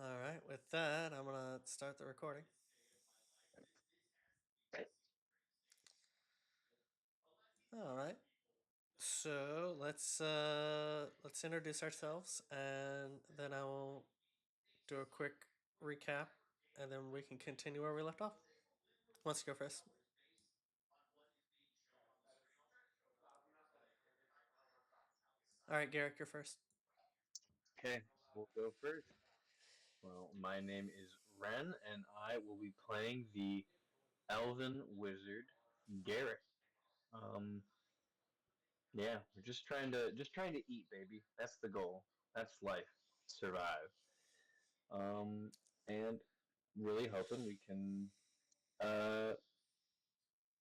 All right, with that, I'm gonna start the recording. All right. So let's introduce ourselves, and then I will do a quick recap, and then we can continue where we left off. Who wants to go first? All right, Garrick, you're first. Okay, we'll go first. Well, my name is Ren, and I will be playing the Elven Wizard Garrett. Um, yeah, we're just trying to eat, baby. That's the goal. That's life. Survive. Um, and really hoping we can uh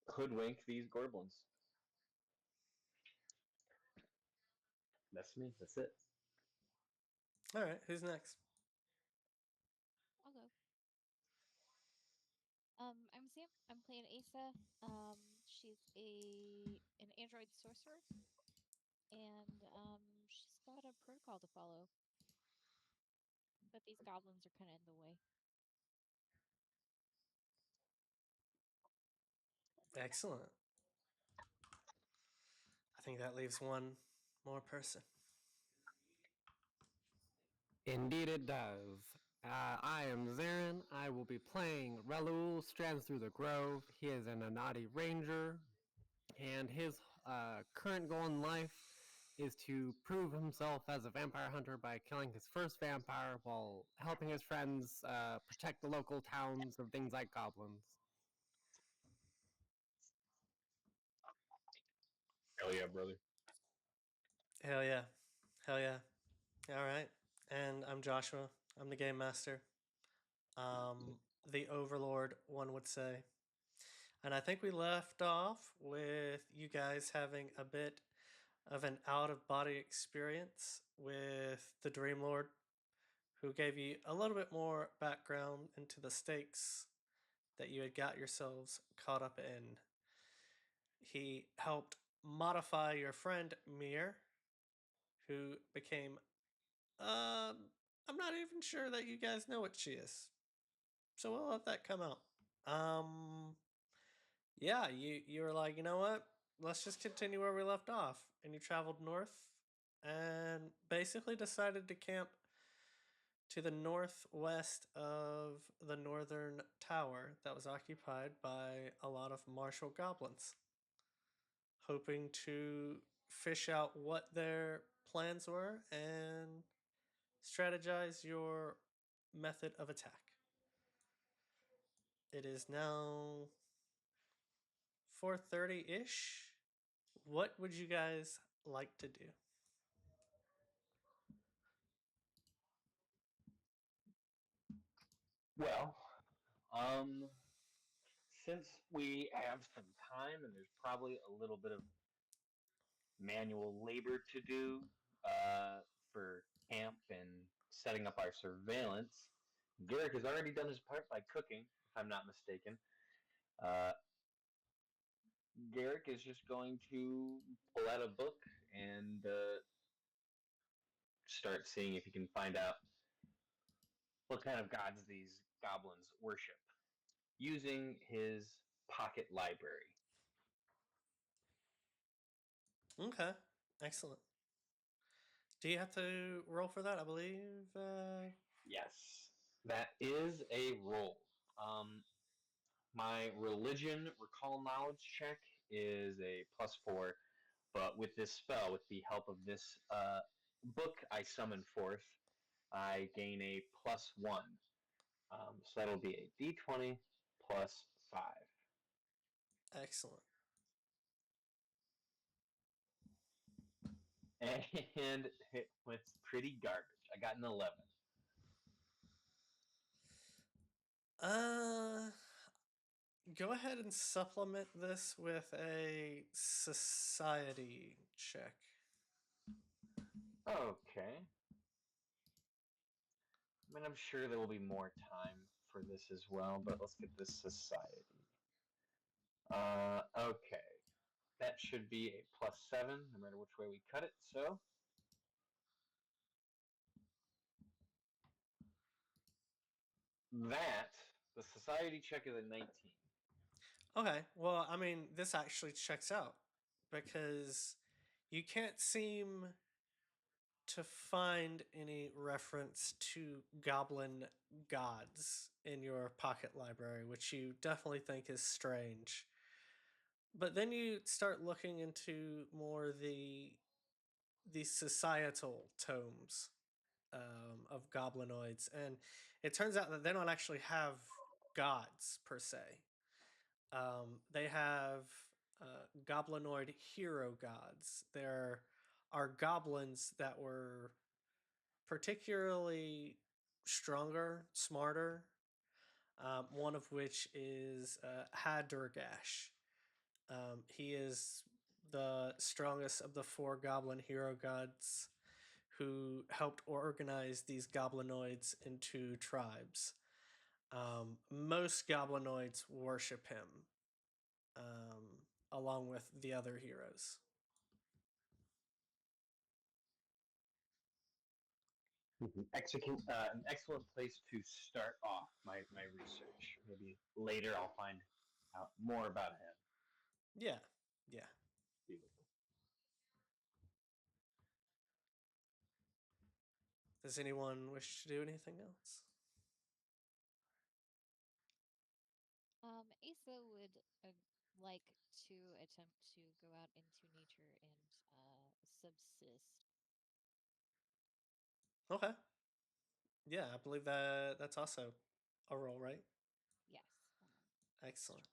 hoodwink these goblins. That's me. That's it. All right, who's next? I'll go. I'm Sam. I'm playing Asa. She's an android sorcerer, and she's got a protocol to follow. But these goblins are kind of in the way. Excellent. I think that leaves one more person. Indeed, it does. I am Zarin. I will be playing Relul Strands Through the Grove. He is an Anati Ranger, and his current goal in life is to prove himself as a vampire hunter by killing his first vampire while helping his friends protect the local towns of things like goblins. Hell yeah, brother. Hell yeah, hell yeah. All right, and I'm Joshua. I'm the game master. The Overlord, one would say. And I think we left off with you guys having a bit of an out of body experience with the Dream Lord, who gave you a little bit more background into the stakes that you had got yourselves caught up in. He helped modify your friend Mir, who became, um, I'm not even sure that you guys know what she is. So we'll let that come out. Um, yeah, you were like, you know what? Let's just continue where we left off. And you traveled north and basically decided to camp to the northwest of the northern tower that was occupied by a lot of martial goblins, hoping to fish out what their plans were and strategize your method of attack. It is now 4:30-ish. What would you guys like to do? Well, um, since we have some time and there's probably a little bit of manual labor to do for camp and setting up our surveillance. Garrick has already done his part by cooking, if I'm not mistaken. Uh, Garrick is just going to pull out a book and start seeing if he can find out what kind of gods these goblins worship using his pocket library. Okay, excellent. Do you have to roll for that? I believe. Yes, that is a roll. Um, My religion recall knowledge check is a +4, but with this spell, with the help of this book I summon forth, I gain a +1. So that'll be a d20 plus 5. Excellent. And it was pretty garbage. I got an 11. Uh, Go ahead and supplement this with a society check. Okay. I mean, I'm sure there will be more time for this as well, but let's get this society. Okay. That should be a +7, no matter which way we cut it. So That the society check is a 19. Okay, well, I mean, this actually checks out because you can't seem to find any reference to goblin gods in your pocket library, which you definitely think is strange. But then you start looking into more the societal tomes of goblinoids, and it turns out that they don't actually have gods per se. They have goblinoid hero gods. There are goblins that were particularly stronger, smarter. One of which is Hadurgash. He is the strongest of the four goblin hero gods who helped organize these goblinoids into tribes. Most goblinoids worship him, along with the other heroes. An excellent place to start off my research. Maybe later I'll find out more about him. Yeah, yeah. Beautiful. Does anyone wish to do anything else? Asa would like to attempt to go out into nature and subsist. Okay. Yeah, I believe that that's also a roll, right? Yes. Just Excellent.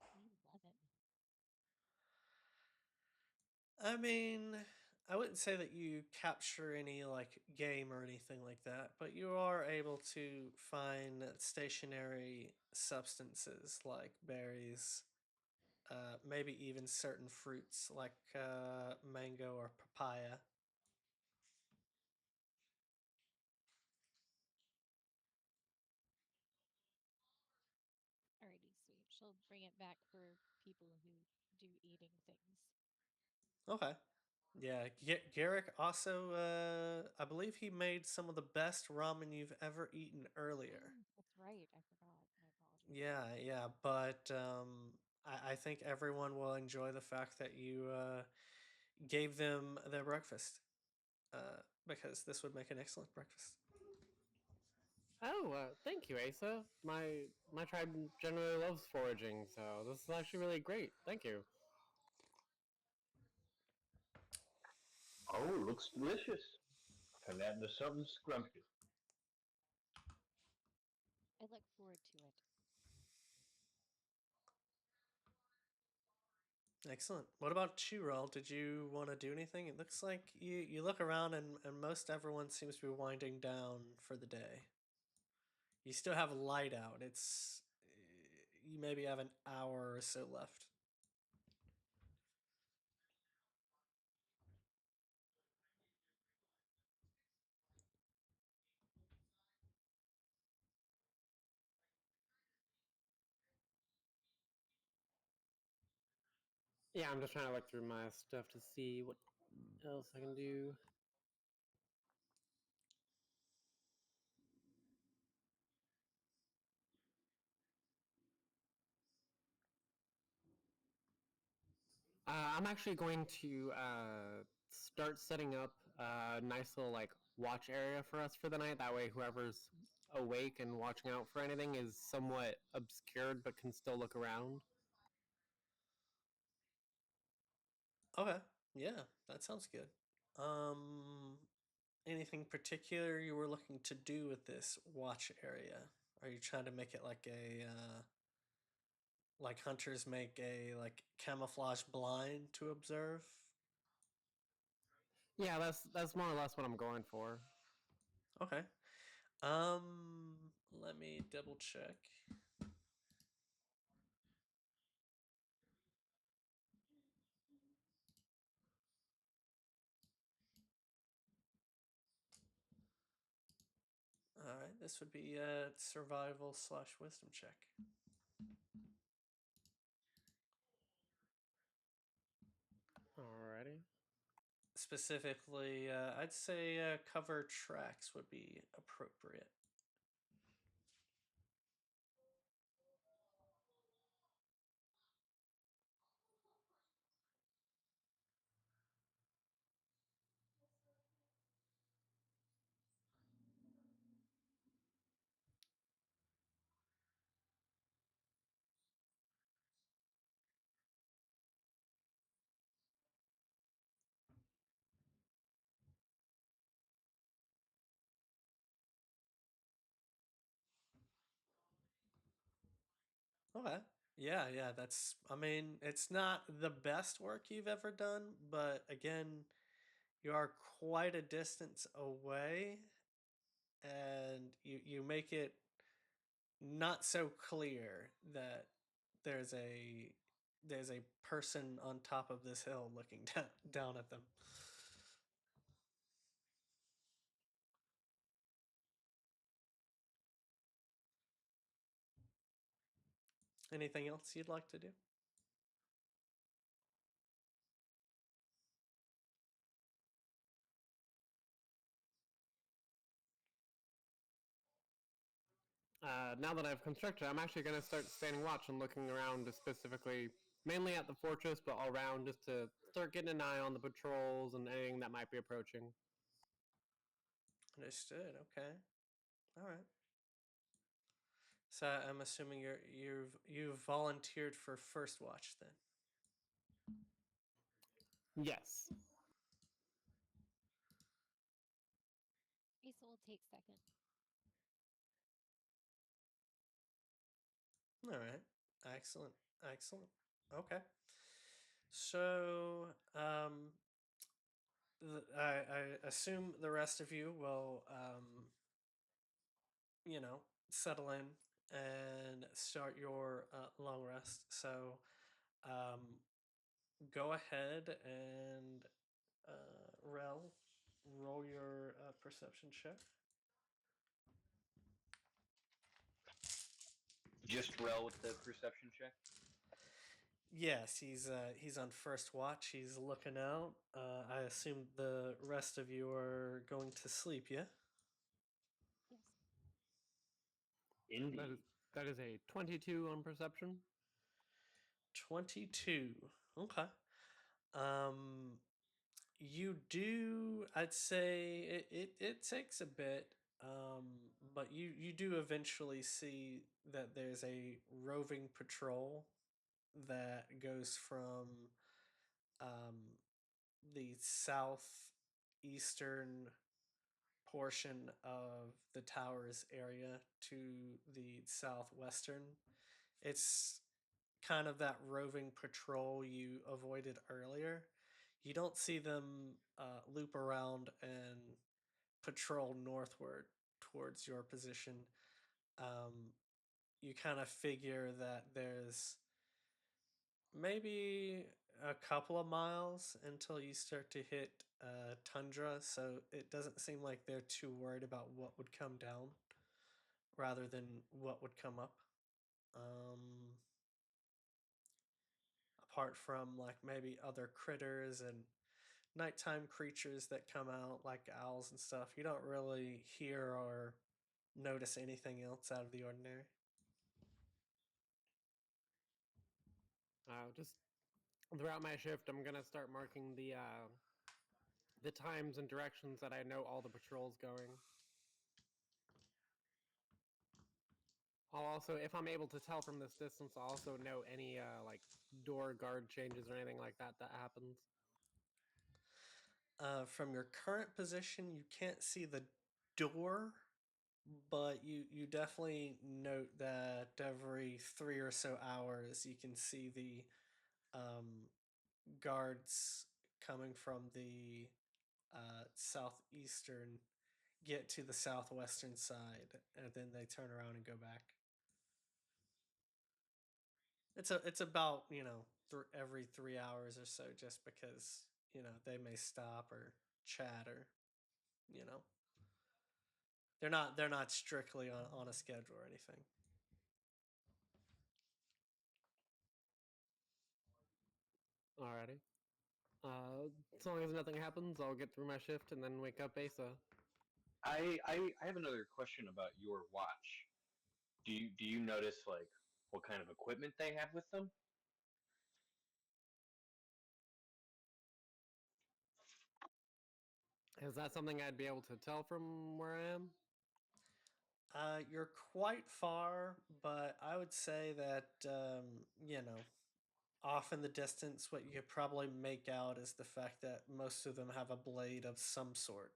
trying to look it up real quick. Eleven. I mean, I wouldn't say that you capture any like game or anything like that, but you are able to find stationary substances like berries, maybe even certain fruits like mango or papaya. Alrighty, sweet. She'll bring it back for people who do eating things. Okay. Yeah, Garrick also, I believe he made some of the best ramen you've ever eaten earlier. That's right. I forgot. My apologies. Yeah, but I think everyone will enjoy the fact that you gave them their breakfast, because this would make an excellent breakfast. Oh, thank you, Asa. My tribe generally loves foraging, so this is actually really great. Thank you. Oh, looks delicious. Turn that into something scrumptious. I look forward to it. Excellent. What about you, Roll? Did you want to do anything? It looks like you look around and most everyone seems to be winding down for the day. You still have light out. You maybe have an hour or so left. Yeah, I'm just trying to look through my stuff to see what else I can do. I'm actually going to start setting up a nice little like watch area for us for the night. That way, whoever's awake and watching out for anything is somewhat obscured but can still look around. Okay. Yeah, that sounds good. Um, Anything particular you were looking to do with this watch area? Are you trying to make it like a like hunters make a like camouflage blind to observe? Yeah, that's more or less what I'm going for. Okay. Um, Let me double check. All right, this would be a survival slash wisdom check. Specifically, I'd say cover tracks would be appropriate. Okay. Yeah, yeah, that's, I mean, it's not the best work you've ever done, but again, you are quite a distance away, and you make it not so clear that there's a there's a person on top of this hill looking down at them. Anything else you'd like to do? Now that I've constructed, I'm actually going to start standing watch and looking around to specifically, mainly at the fortress, but all around just to start getting an eye on the patrols and anything that might be approaching. Understood. Okay. All right. So I'm assuming you've volunteered for first watch then. Yes. Asa will take second. All right. Excellent. Excellent. Okay. So, I assume the rest of you will, settle in and start your long rest. So, um, go ahead and Rel, roll your perception check. Just Rel with the perception check. Yes, he's on first watch. He's looking out. I assume the rest of you are going to sleep. Yeah. Yes. Indeed. That is a 22 on perception. 22. Okay. Um, you do. I'd say it takes a bit. But you do eventually see that there's a roving patrol that goes from um, the southeastern portion of the towers area to the southwestern. It's kind of that roving patrol you avoided earlier. You don't see them loop around and patrol northward towards your position. Um, you kind of figure that there's maybe a couple of miles until you start to hit tundra, so it doesn't seem like they're too worried about what would come down rather than what would come up. Apart from like maybe other critters and nighttime creatures that come out like owls and stuff, you don't really hear or notice anything else out of the ordinary. Just throughout my shift, I'm gonna start marking the times and directions that I know all the patrols going. I'll also, if I'm able to tell from this distance, I'll also know any like door guard changes or anything like that that happens. From your current position, you can't see the door, but you definitely note that every 3 or so hours you can see the guards coming from the southeastern get to the southwestern side, and then they turn around and go back. It's about every 3 hours or so, just because they may stop or chat or you know they're not strictly on a schedule or anything. Alrighty. As long as nothing happens, I'll get through my shift and then wake up Asa. I have another question about your watch. Do you notice like what kind of equipment they have with them? Is that something I'd be able to tell from where I am? You're quite far, but I would say that off in the distance, what you could probably make out is the fact that most of them have a blade of some sort.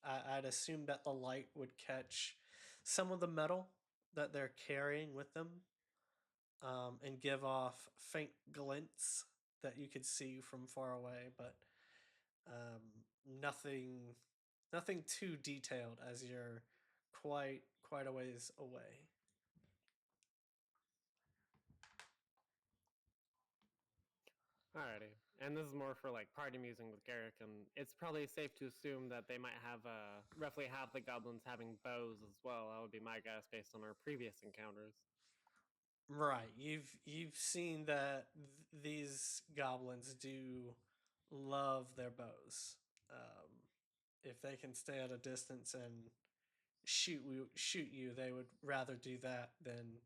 I'd assume that the light would catch some of the metal that they're carrying with them, and give off faint glints that you could see from far away, but um, nothing, nothing too detailed as you're quite a ways away. Alrighty. And this is more for like party musing with Garrick, and it's probably safe to assume that they might have roughly half the goblins having bows as well. That would be my guess based on our previous encounters. Right, you've seen that these goblins do love their bows. Um, if they can stay at a distance and shoot you, they would rather do that than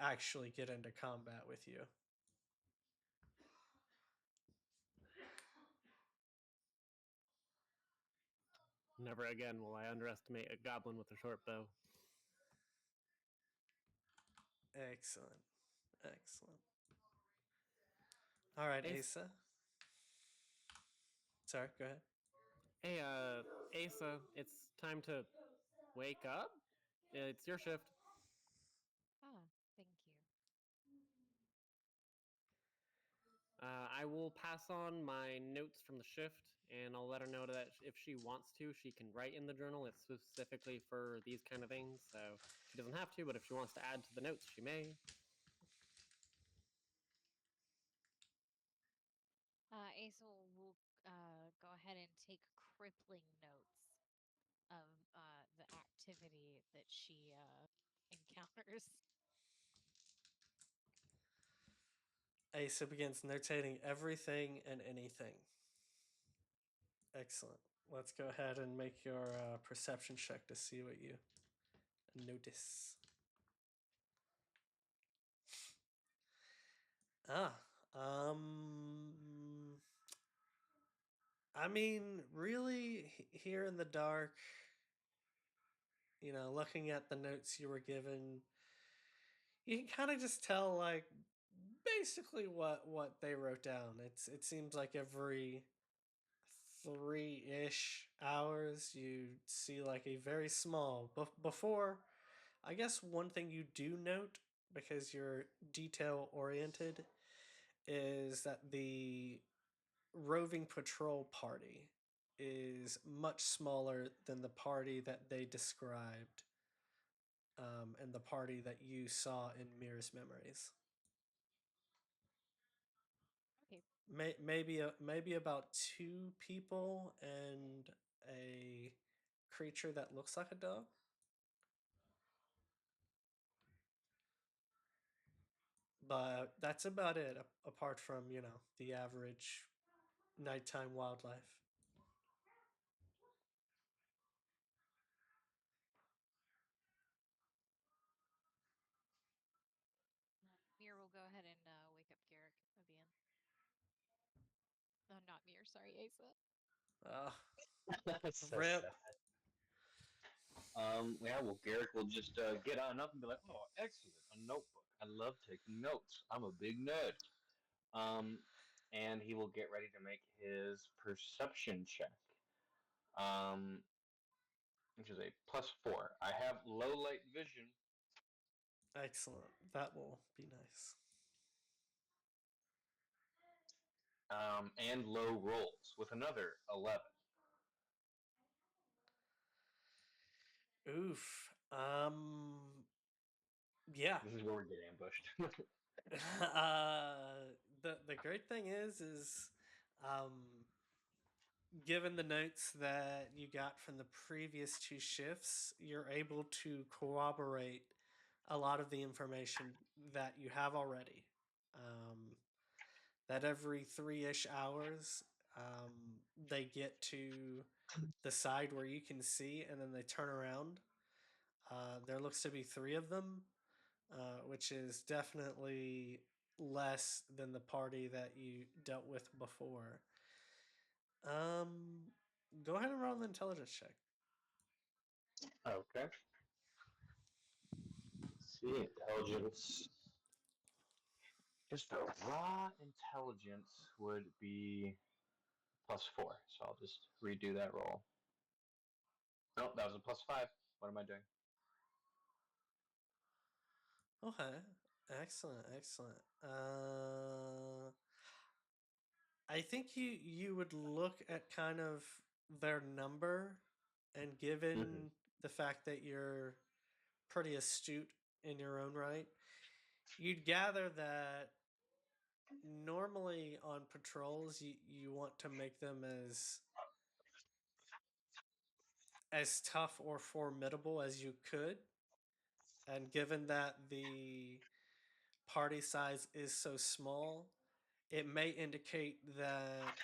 actually get into combat with you. Never again will I underestimate a goblin with a short bow. Excellent, excellent. All right, Ace, Asa. Sorry, go ahead. hey, Asa, it's time to wake up. It's your shift. Ah, thank you. I will pass on my notes from the shift, and I'll let her know that if she wants to, she can write in the journal. It's specifically for these kind of things, so she doesn't have to, but if she wants to add to the notes, she may. Asa will go ahead and take crippling notes of the activity that she encounters. Asa begins notating everything and anything. Excellent. Let's go ahead and make your perception check to see what you notice. Ah, um, I mean, really, here in the dark, looking at the notes you were given, you can kind of just tell, like, basically what they wrote down. It seems like every 3-ish hours you see like a very small. Before, I guess one thing you do note because you're detail oriented is that the roving patrol party is much smaller than the party that they described, and the party that you saw in Mirror's memories. Okay. Maybe about 2 people and a creature that looks like a dog. But that's about it, apart from the average nighttime wildlife. Mir will go ahead and wake up Garrick again. Oh, not Mir. Sorry, Asa. Uh, That's so Rip. sad. Yeah, well, Garrick will just get on up and be like, "Oh, excellent, a notebook. I love taking notes. I'm a big nerd." Um, and he will get ready to make his perception check, um, which is a +4. I have low light vision, Excellent. That will be nice. and low rolls with another 11. Oof. Yeah. This is where we get ambushed. The great thing is um given the notes that you got from the previous 2 shifts, you're able to corroborate a lot of the information that you have already. That every 3-ish hours, They get to the side where you can see, and then they turn around. There looks to be three of them, which is definitely less than the party that you dealt with before. Um, Go ahead and roll an intelligence check. Okay. Let's see, intelligence. Just a raw intelligence would be +4. So I'll just redo that roll. Nope, that was a +5. What am I doing? Okay, excellent, excellent. I think you would look at kind of their number, and Mm-hmm. given the fact that you're pretty astute in your own right, you'd gather that normally on patrols you want to make them as tough or formidable as you could, and given that the party size is so small, it may indicate that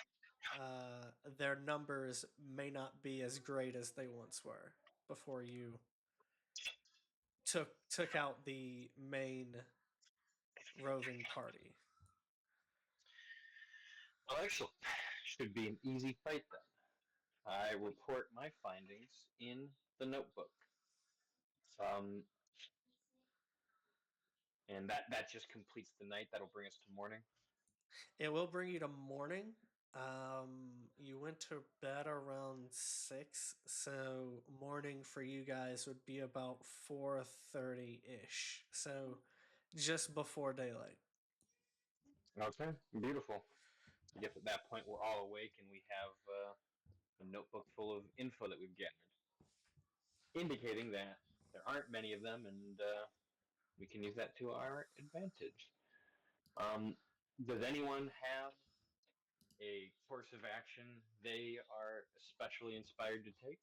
their numbers may not be as great as they once were before you took out the main roving party. Well, excellent. Should be an easy fight then. I report my findings in the notebook. Um, and that just completes the night. That'll bring us to morning. It will bring you to morning. You went to bed around 6, so morning for you guys would be about 4:30 ish. So just before daylight. Okay, beautiful. I guess at that point we're all awake and we have a notebook full of info that we've gathered, indicating that there aren't many of them, and we can use that to our advantage. Um, does anyone have a course of action they are especially inspired to take?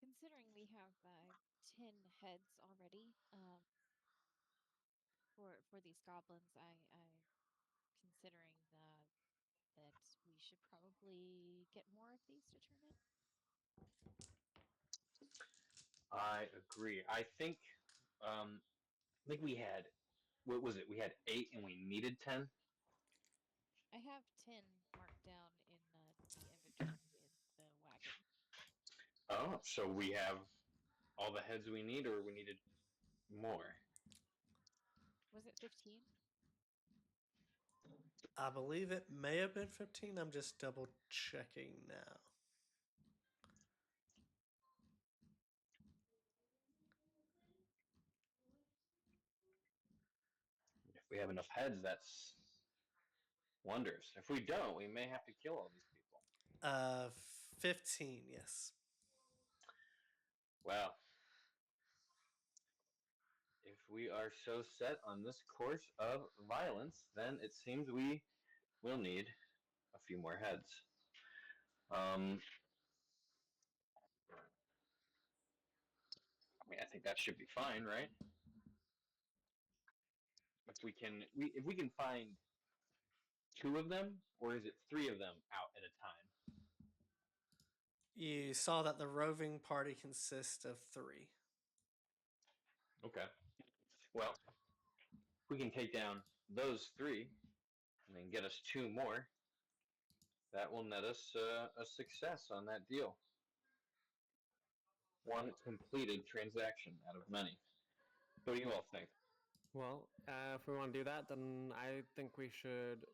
Considering we have 10 heads already for these goblins, I considering that we should probably get more of these to turn in. I agree. I think we had, what was it? We had 8 and we needed 10. I have 10 marked down in the inventory in the wagon. Oh, so we have all the heads we need, or we needed more? Was it 15? I believe it may have been 15. I'm just double checking now. If we have enough heads, that's wonders. If we don't, we may have to kill all these people. Uh, 15, yes. Well, if we are so set on this course of violence, then it seems we will need a few more heads. Um, I think that should be fine, right? If we can find 2 of them, or is it 3 of them out at a time? You saw that the roving party consists of 3. Okay. Well, if we can take down those 3 and then get us 2 more, that will net us a success on that deal. One completed transaction out of many. What do you all think? Well, if we want to do that, then I think we should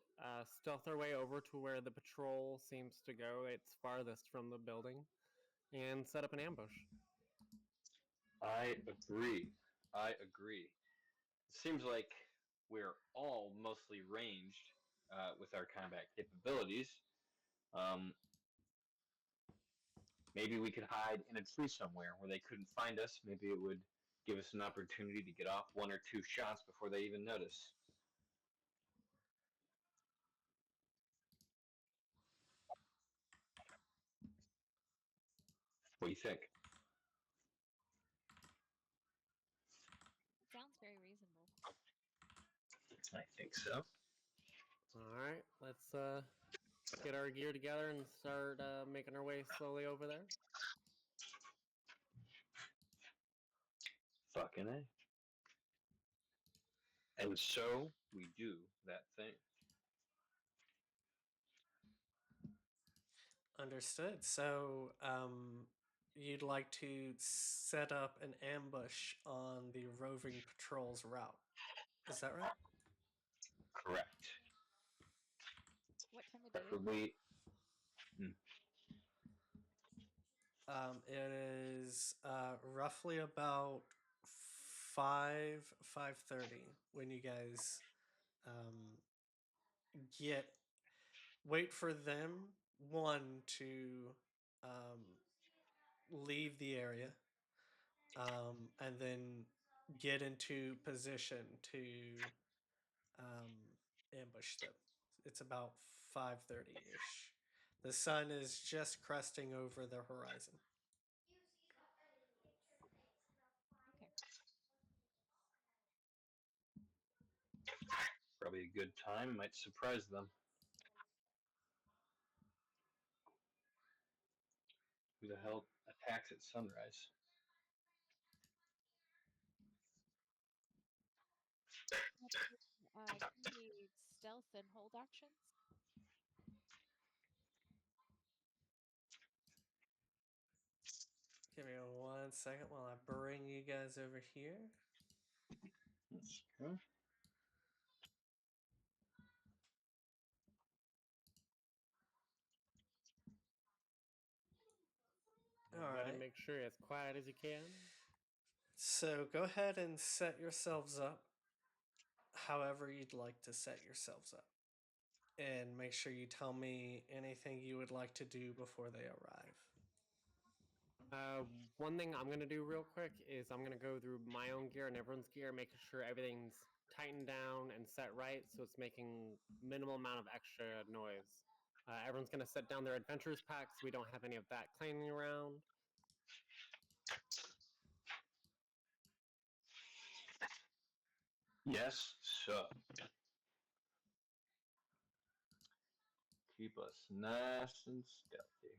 stealth our way over to where the patrol seems to go. It's farthest from the building, and set up an ambush. I agree. I agree. It seems like we're all mostly ranged with our combat capabilities. Um, maybe we could hide in a tree somewhere where they couldn't find us. Maybe it would give us an opportunity to get off 1 or 2 shots before they even notice. What do you think? Sounds very reasonable. I think so. All right, let's get our gear together and start making our way slowly over there. Fucking A. And so we do that thing. Understood. So, you'd like to set up an ambush on the roving patrol's route. Is that right? Correct. What time of day is it? Preferably. It is roughly about 5:30 when you guys um, get wait for them one to um, leave the area, and then get into position to um, ambush them. It's about 5:30 ish. The sun is just cresting over the horizon. Okay. Probably a good time. Might surprise them. Who the hell attacks at sunrise? Can we stealth and hold actions? Give me 1 second while I bring you guys over here. Okay. Everybody, Alright. make sure you're as quiet as you can. So go ahead and set yourselves up however you'd like to set yourselves up. And make sure you tell me anything you would like to do before they arrive. One thing I'm gonna do real quick is I'm gonna go through my own gear and everyone's gear, making sure everything's tightened down and set right, so it's making minimal amount of extra noise. Everyone's gonna set down their adventurers packs. So we don't have any of that clanging around. Yes, sir. Keep us nice and stealthy.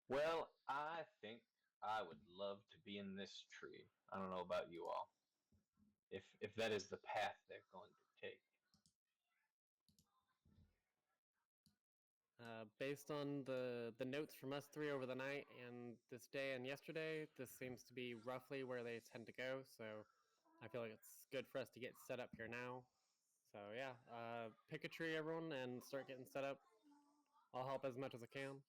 Well, I think I would love to be in this tree. I don't know about you all. If that is the path they're going to take. Based on the notes from us three over the night and this day and yesterday, this seems to be roughly where they tend to go. So I feel like it's good for us to get set up here now. So yeah, pick a tree, everyone, and start getting set up. I'll help as much as I can.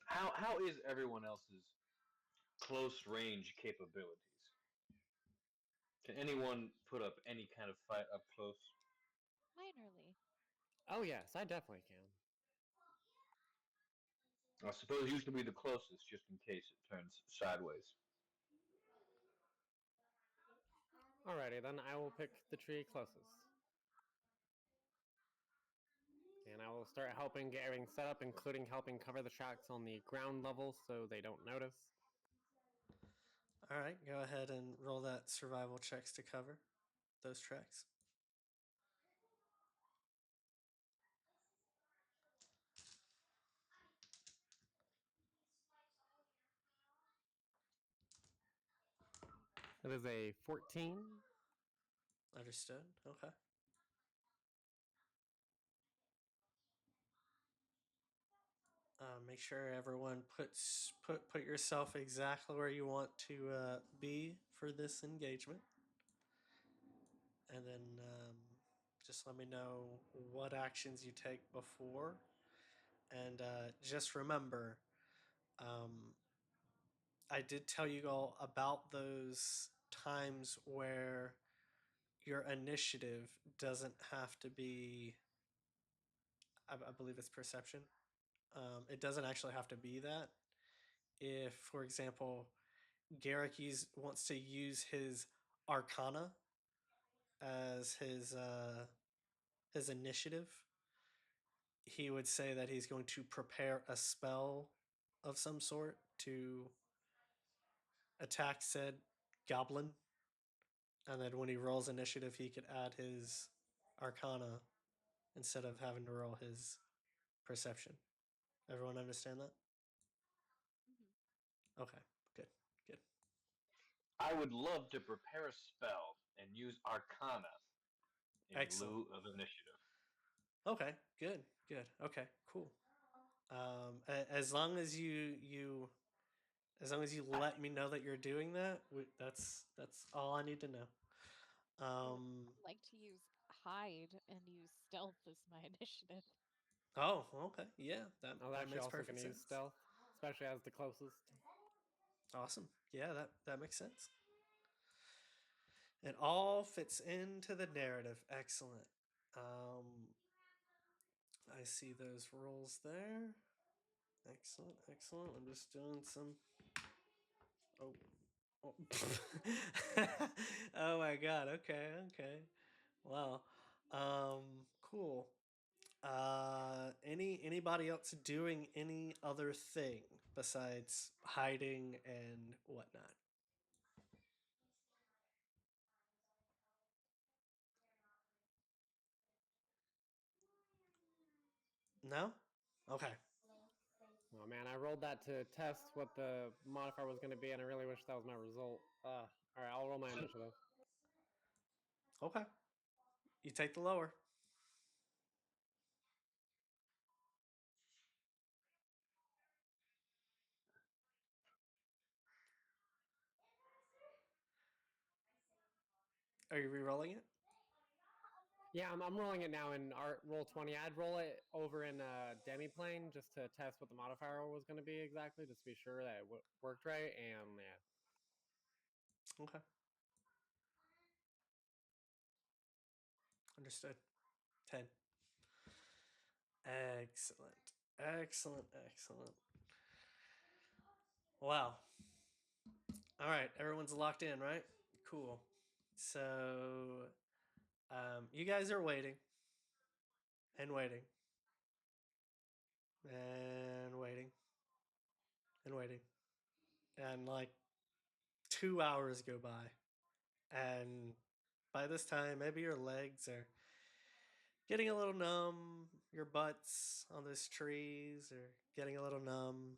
How is everyone else's close range capabilities? Can anyone put up any kind of fight up close? Minorly. Oh yes, I definitely can. I suppose you should be the closest, just in case it turns sideways. Alrighty, then I will pick the tree closest. And I will start helping get everything set up, including helping cover the tracks on the ground level so they don't notice. Alright, go ahead and roll that survival checks to cover those tracks. That is a 14. Understood? Okay. Make sure everyone put yourself exactly where you want to be for this engagement, and then just let me know what actions you take before. And just remember, um, I did tell you all about those times where your initiative doesn't have to be. I believe it's perception. It doesn't actually have to be that. If, for example, Garrick wants to use his Arcana as his initiative, he would say that he's going to prepare a spell of some sort to attack said goblin, and then when he rolls initiative, he could add his Arcana instead of having to roll his Perception. Everyone understand that? Mhm. Okay, good, good. I would love to prepare a spell and use Arcana in Excellent. lieu of initiative. Okay, good, good. Okay, cool. As long as you as long as you I, let me know that you're doing that, that's all I need to know. I would Um. like to use hide and use stealth as my initiative. Oh, okay. Yeah, I was that actually makes also perfect going to use sense. stealth, especially as the closest. Awesome. Yeah, that makes sense. It all fits into the narrative. Excellent. Um, I see those rolls there. Excellent, excellent. I'm just doing some. Oh, oh. Oh my god. Okay, okay. Wow. Cool. Anybody else doing any other thing besides hiding and whatnot? No. Okay. Oh man, I rolled that to test what the modifier was going to be, and I really wish that was my result. All right, I'll roll my initiative. Okay. You take the lower. Are you re-rolling it? Yeah, I'm rolling it now in art roll 20. I'd roll it over in demiplane just to test what the modifier was going to be exactly, just to be sure that it worked right. And yeah, Okay. Understood. 10. Excellent. Excellent. Excellent. Wow. All right. Everyone's locked in, right? Cool. So, you guys are waiting and waiting and waiting and waiting. And like 2 hours go by. And by this time, maybe your legs are getting a little numb, your butt's on those trees are getting a little numb.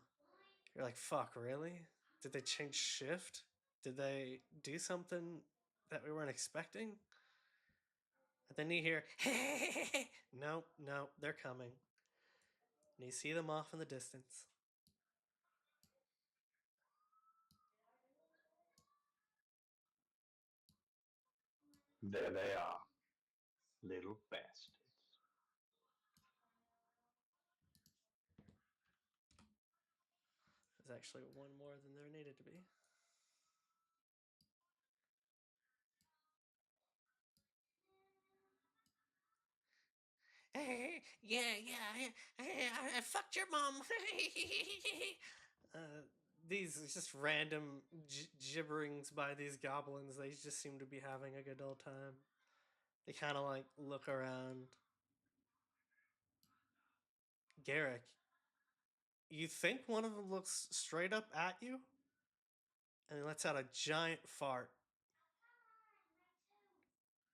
You're like, fuck, really? Did they change shift? Did they do something that we weren't expecting? And then you hear, hey, no, no, they're coming. And you see them off in the distance. there they are, little bastards. There's actually one more than there needed to be. Hey, yeah, I fucked your mom. uh, these just random gibberings by these goblins. They just seem to be having a good old time. They kind of like look around. Garrick, you think one of them looks straight up at you and lets out a giant fart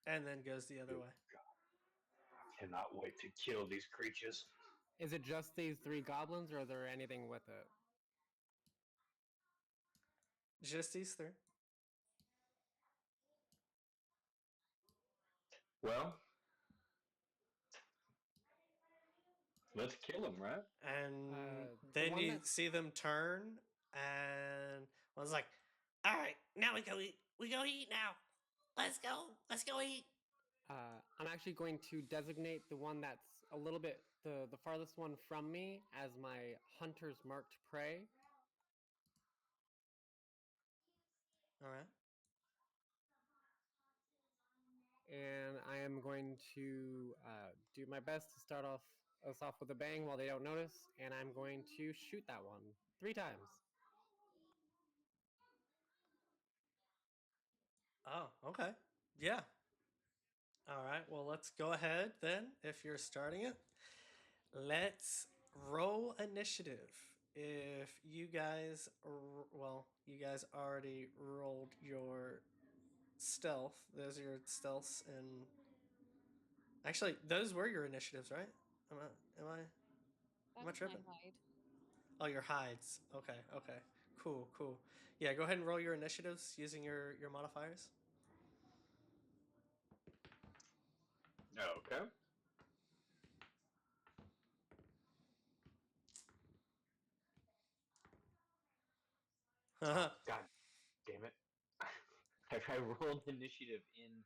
and then goes the other Good way. God, I cannot wait to kill these creatures. is it just these three goblins, or is there anything with it? Just these three. Well, let's kill them, right? And The then one you that's see them turn and one's like, all right, now we go eat. We go eat now. Let's go. Let's go eat. I'm actually going to designate the one that's a little bit the farthest one from me as my hunter's marked prey. All right. And I am going to do my best to start us off with a bang while they don't notice, and I'm going to shoot that one 3 times. Oh, okay. Yeah. All right. Well, let's go ahead then. If you're starting it, let's roll initiative. if you guys, well, you guys already rolled your stealth. Those are your stealths, and actually, those were your initiatives, right? Am I am I That am I was my tripping? hide. Oh, your hides. Okay, okay, cool, cool. Yeah, go ahead and roll your initiatives using your modifiers. Okay. Oh, God damn it. I rolled initiative in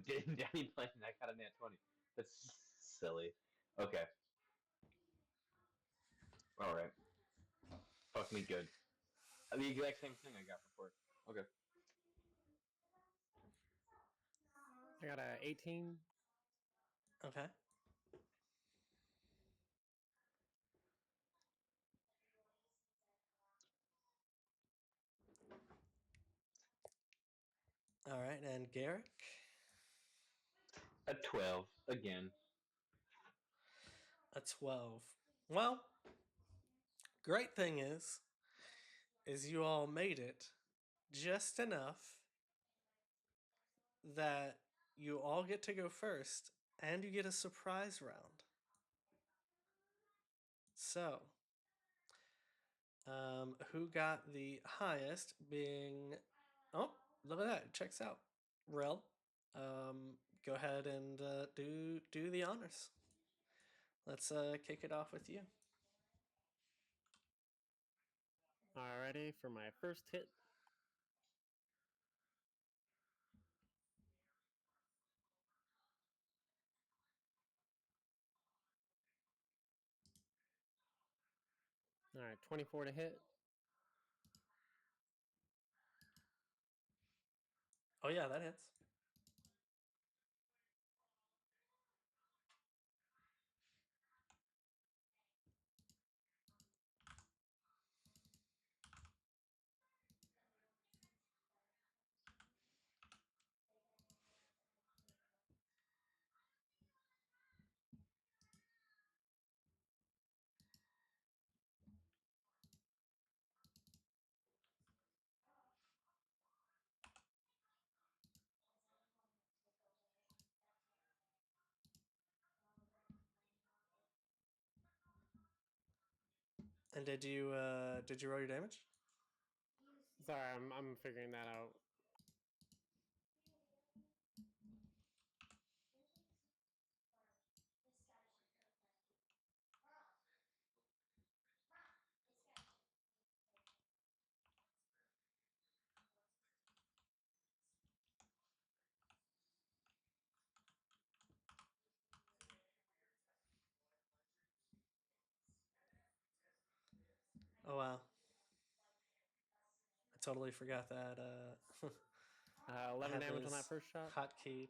Daddy Plan and I got a nat 20. That's silly. Okay. Alright. Fuck me good. The exact same thing I got before. Okay. I got a 18. Okay. All right, and Garrick, A 12. Again. a 12. Well, great thing is you all made it just enough that you all get to go first, and you get a surprise round. So, who got the highest? Being, oh, look at that! It checks out. Rel, go ahead and do the honors. Let's kick it off with you. Alrighty, for my first hit. Alright, 24 to hit. Oh yeah, that hits. And did you roll your damage? Sorry, I'm figuring that out. Oh wow, I totally forgot that. 11 had damage on that those first shot. hotkeyed.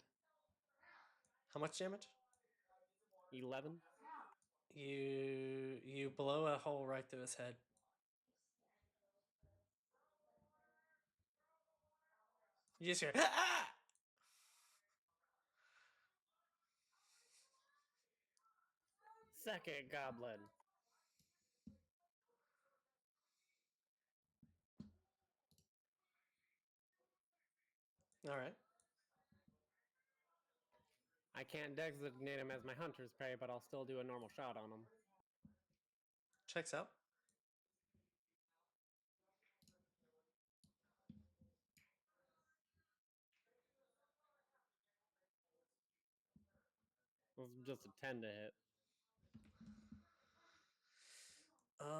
How much damage? 11. You blow a hole right through his head. You just hear ah! Second goblin. All right, I can't designate him as my hunter's prey, but I'll still do a normal shot on him. checks out. It was just a 10 to hit.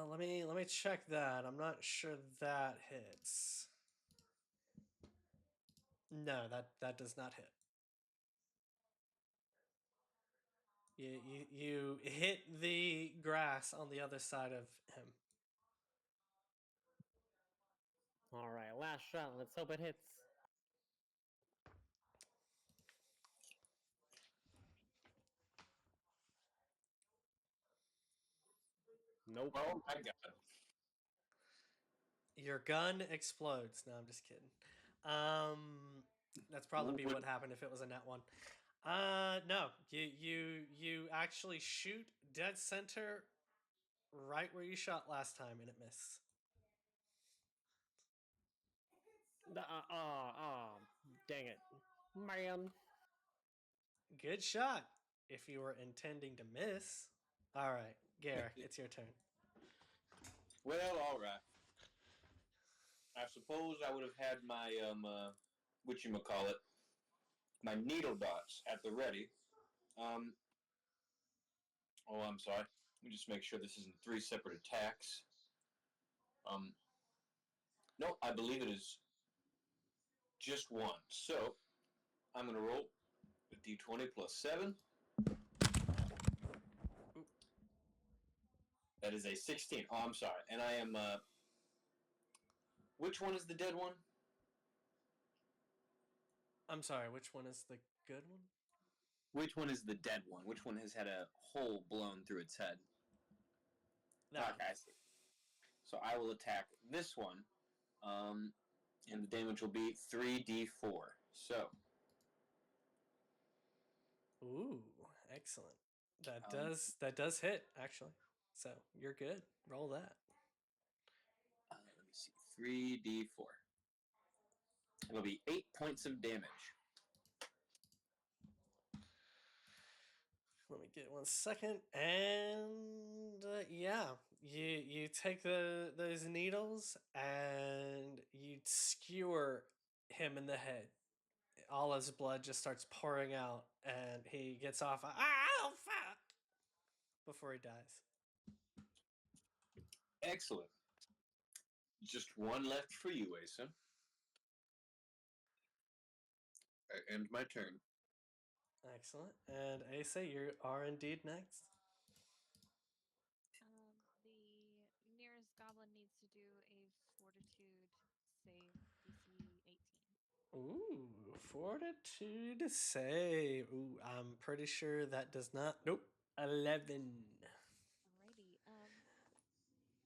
Let me check that. I'm not sure that hits. No, that does not hit. You hit the grass on the other side of him. Alright, last shot. Let's hope it hits. Nope. Oh my god. Your gun explodes. No, I'm just kidding. That's probably be what happened if it was a net one. No, you actually shoot dead center right where you shot last time, and it missed. Dang it. Man. Good shot. If you were intending to miss. All right, Garrick, it's your turn. Well, all right. I suppose I would have had my whatchamacallit, my needle dots at the ready. Oh, I'm sorry. Let me just make sure this isn't 3 separate attacks. No, I believe it is just 1. So I'm gonna roll a d20 plus 7. That is a 16. Oh, I'm sorry. And I am which one is the dead one? I'm sorry, which one is the good one? Which one is the dead one? Which one has had a hole blown through its head? That Okay, I see. So I will attack this one, and the damage will be 3d4. So one. Ooh, excellent. That um, does hit actually. So you're good. Roll that. let me see, 3d4. It'll be 8 points of damage. Let me get 1 second. And yeah, you take those needles and you skewer him in the head. All his blood just starts pouring out, and he gets off. Oh fuck! Before he dies. Excellent. Just one left for you, Asa. I end my turn. Excellent. And Asa, you are indeed next. The nearest goblin needs to do a fortitude save, DC 18. Ooh, fortitude save. Ooh, I'm pretty sure that does not. Nope. 11. Alrighty.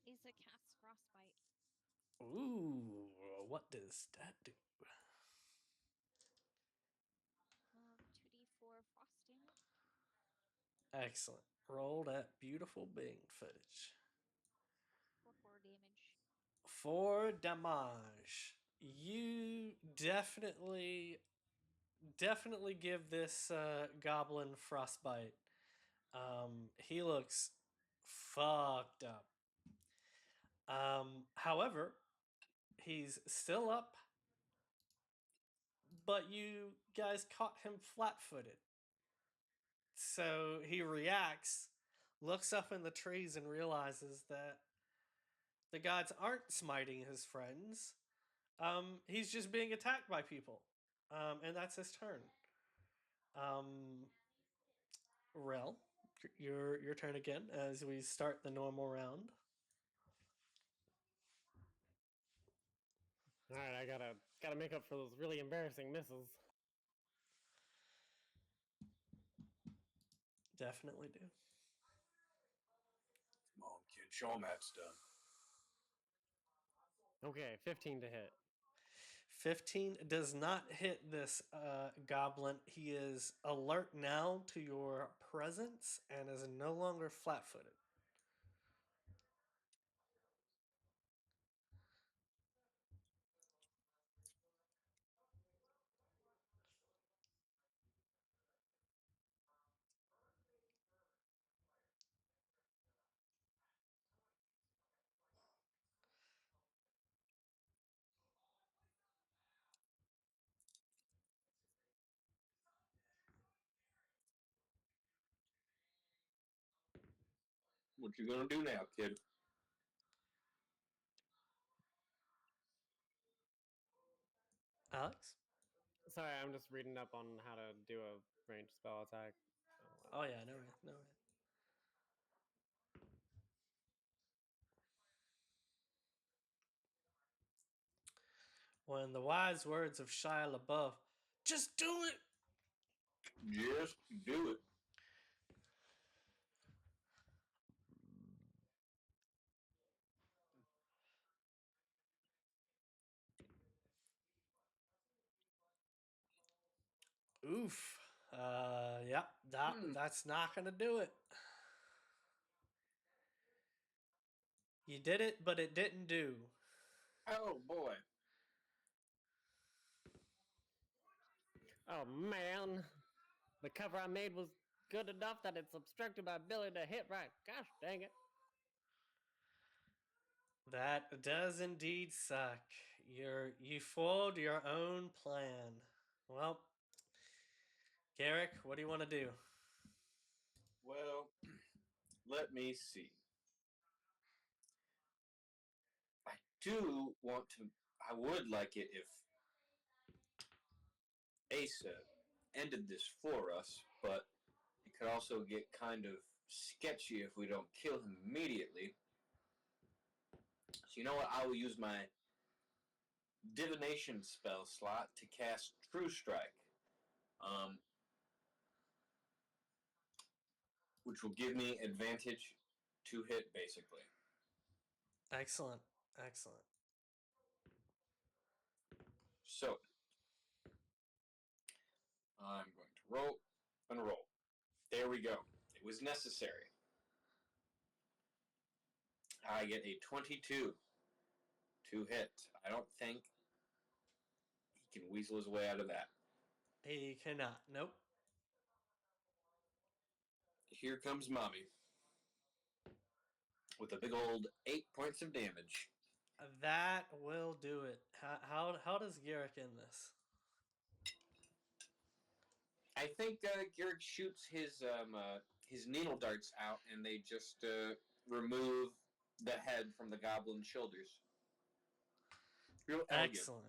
Asa casts frostbite. Ooh, what does that do? 2d4 frost damage. Excellent. Roll that beautiful Bing footage. For 4 damage. For damage, you definitely give this goblin frostbite. He looks fucked up. However, he's still up, but you guys caught him flat-footed. So he reacts, looks up in the trees, and realizes that the gods aren't smiting his friends. He's just being attacked by people, and that's his turn. Um, Rel, your turn again as we start the normal round. All right, I gotta make up for those really embarrassing misses. Definitely do. Come on, kid. Show him that stuff. Okay, 15 to hit. 15 does not hit this goblin. He is alert now to your presence and is no longer flat-footed. What you gonna do now, kid? Alex? Sorry, I'm just reading up on how to do a ranged spell attack. Oh yeah, no way, no way. When the wise words of Shia LaBeouf, just do it. Just do it. Oof. Yep. That's not gonna do it. You did it, but it didn't do. Oh boy. Oh man, the cover I made was good enough that it's obstructed my ability to hit right. Gosh dang it. That does indeed suck. You foiled your own plan. Well, Garrick, what do you want to do? Well, let me see. I do want to. I would like it if Asa ended this for us, but it could also get kind of sketchy if we don't kill him immediately. So you know what? I will use my divination spell slot to cast True Strike, um, which will give me advantage to hit, basically. Excellent. Excellent. So I'm going to roll and roll. There we go. It was necessary. I get a 22 to hit. I don't think he can weasel his way out of that. He cannot. Nope. Here comes Mommy with a big old 8 points of damage. That will do it. How does Garrick end this? I think Garrick shoots his needle darts out, and they just remove the head from the goblin's shoulders. Real elegant. Excellent.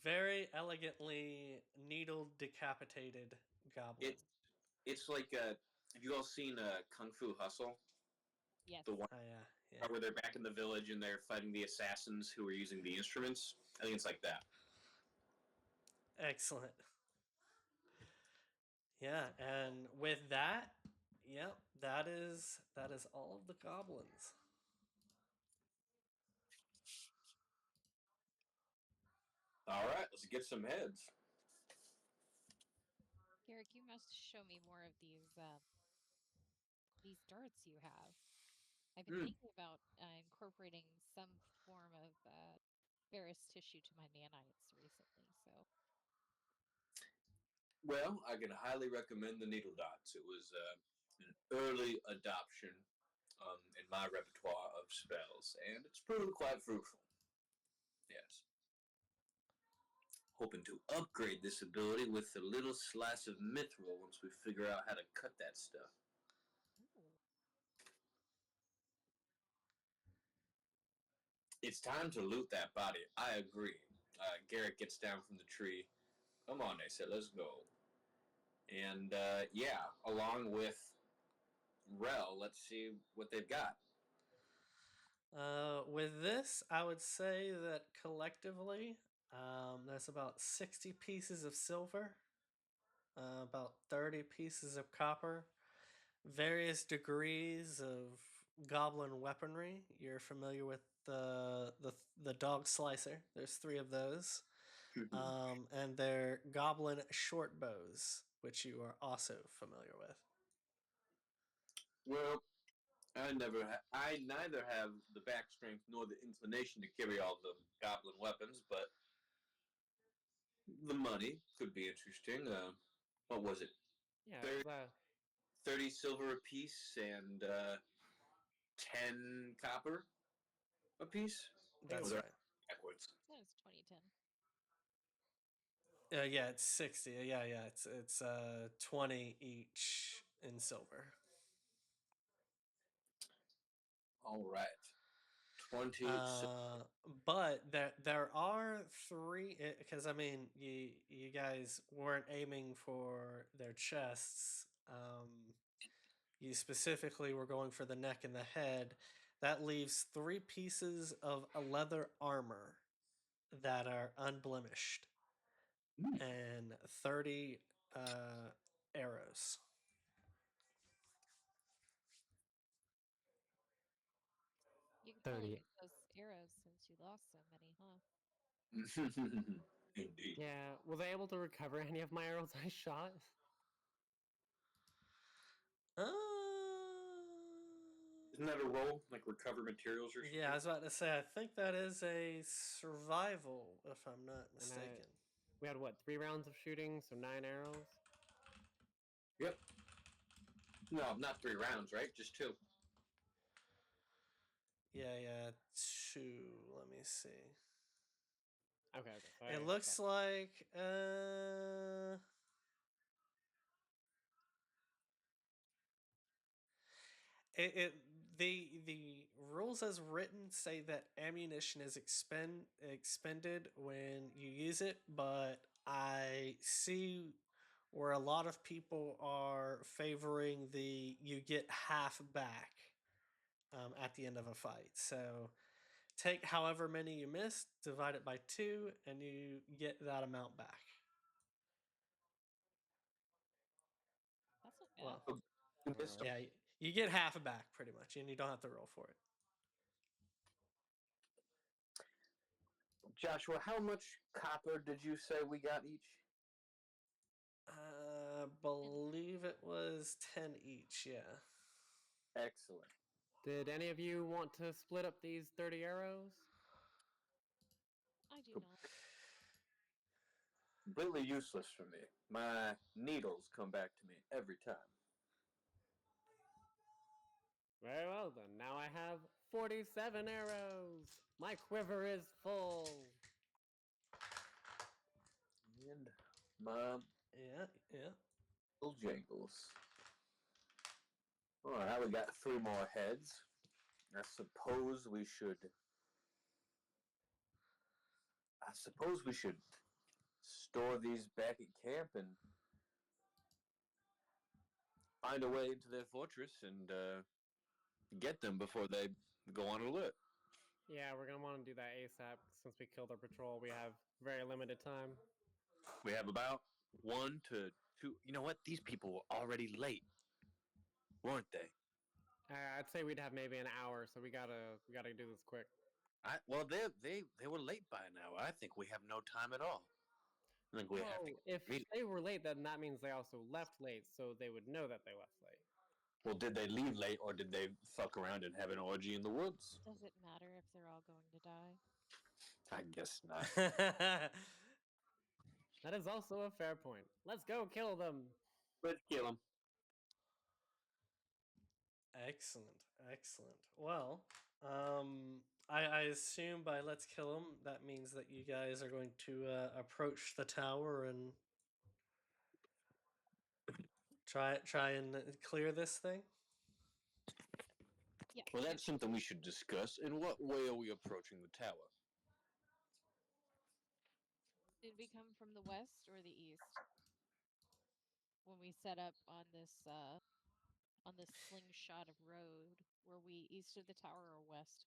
Very elegantly needle decapitated goblin. It's it's like have you all seen Kung Fu Hustle? Yes. The one Oh yeah, yeah. part where they're back in the village and they're fighting the assassins who are using the instruments. I think it's like that. Excellent. Yeah, and with that, yep, that is all of the goblins. All right, let's get some heads. Garrick, you must show me more of these darts you have. I've been Hmm. thinking about incorporating some form of ferrous tissue to my nanites recently. So, Well, I can highly recommend the needle dots. It was an early adoption in my repertoire of spells, and it's proven quite fruitful. Yes. Hoping to upgrade this ability with a little slice of mithril once we figure out how to cut that stuff. ooh, It's time to loot that body. I agree. Garrett gets down from the tree. Come on, they said, let's go. And yeah, along with Rel, let's see what they've got. With this, I would say that collectively, there's about 60 pieces of silver, about 30 pieces of copper, various degrees of goblin weaponry. You're familiar with the dog slicer. There's three of those, and they're goblin short bows, which you are also familiar with. Well, I neither have the back strength nor the inclination to carry all the goblin weapons, but the money could be interesting. What was it? Yeah, 30, it's 30 silver apiece and 10 copper apiece? I think it That's was Or right. backwards. that is 2010. Yeah, it's 60. Yeah, yeah, it's 20 each in silver. All right. 20 Uh, but there are three because I mean you guys weren't aiming for their chests. You specifically were going for the neck and the head. That leaves three pieces of a leather armor that are unblemished silver. and 30 arrows. You could probably 30. use those arrows since you lost so many, huh? Indeed. Yeah, was I able to recover any of my arrows I shot? Uh, Isn't that a roll? Like recover materials or something? Yeah, I was about to say, I think that is a survival, if I'm not And mistaken. we had what, 3 rounds of shooting, so 9 arrows. Yep. No, not 3 rounds, right? Just 2. Yeah, 2. Let me see. Okay. So It looks like it the rules as written say that ammunition is expended when you use it, but I see where a lot of people are favoring the you get half back at the end of a fight. So take however many you missed, divide it by 2, and you get that amount back. That's not bad. Well, You missed yeah, you get half back pretty much, and you don't have to roll for it. Joshua, how much copper did you say we got each? Believe it was 10 each, yeah. Excellent. Did any of you want to split up these 30 arrows? I do not. Completely useless for me. My needles come back to me every time. Very well, then. Now I have 47 arrows. My quiver is full. And my Yeah. little jingles. All right, we got 3 more heads. I suppose we should. I suppose we should store these back at camp and find a way into their fortress and get them before they go on alert. Yeah, we're gonna want to do that ASAP. Since we killed our patrol, we have very limited time. We have about 1 to 2. You know what? These people were already late, weren't they? I'd say we'd have maybe an hour, so we gotta do this quick. Well, they were late by now. I think we have no time at all. I think we have to Well, if meet. they were late, then that means they also left late, so they would know that they left late. Well, did they leave late or did they fuck around and have an orgy in the woods? Does it matter if they're all going to die? I guess not. That is also a fair point. Let's go kill them. Let's kill them. Excellent. Well, I assume by let's kill him, that means that you guys are going to approach the tower and try and clear this thing. Yeah. Well, that's something we should discuss. In what way are we approaching the tower? Did we come from the west or the east when we set up on this slingshot of road? Were we east of the tower or west?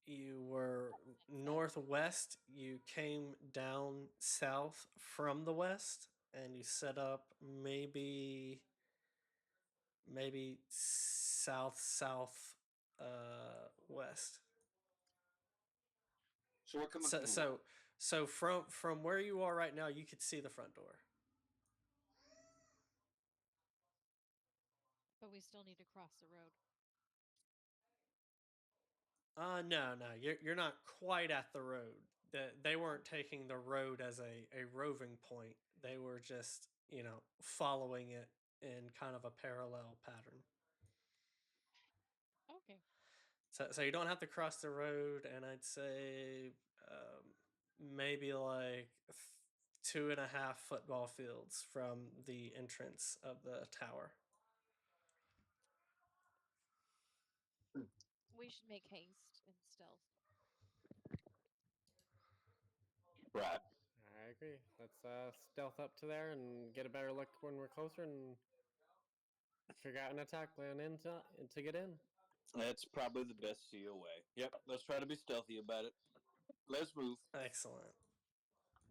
You were Sense. northwest. You came down south from the west, and you set up maybe south west. So we're coming So from the so so from where you are right now, you could see the front door. But we still need to cross the road. No, you're not quite at the road. They weren't taking the road as a roving point. They were just following it in kind of a parallel pattern. Okay. So you don't have to cross the road, and I'd say maybe like 2.5 football fields from the entrance of the tower. We should make haste and stealth. Right. I agree. Let's stealth up to there and get a better look when we're closer and figure out an attack plan to get in. That's probably the best COA. Yep. Let's try to be stealthy about it. Let's move. Excellent.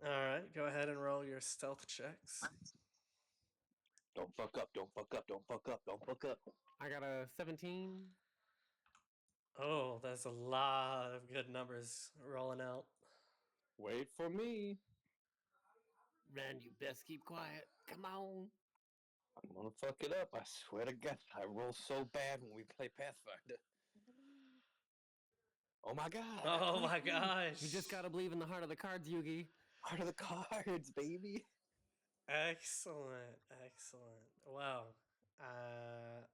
All right, go ahead and roll your stealth checks. Don't fuck up. Don't fuck up. Don't fuck up. Don't fuck up. I got a 17. Oh, there's a lot of good numbers rolling out. Wait for me. Ren, you best keep quiet. Come on. I'm gonna fuck it up. I swear to God. I roll so bad when we play Pathfinder. Oh my god! Oh my 23. gosh! You just gotta believe in the heart of the cards, Yugi. Heart of the cards, baby. Excellent, excellent. Wow. Uh,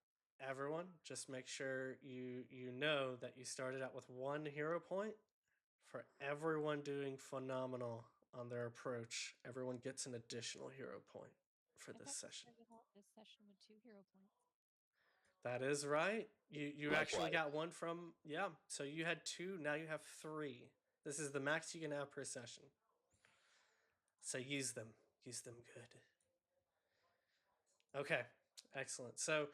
Everyone, just make sure you know that you started out with 1 hero point. For everyone doing phenomenal on their approach, everyone gets an additional hero point for I this thought we session. started out this session with 2 hero points. That is right. You actually Likewise. got one from, yeah. So you had 2, now you have 3. This is the max you can have per session. So use them. Use them good. Okay, excellent. So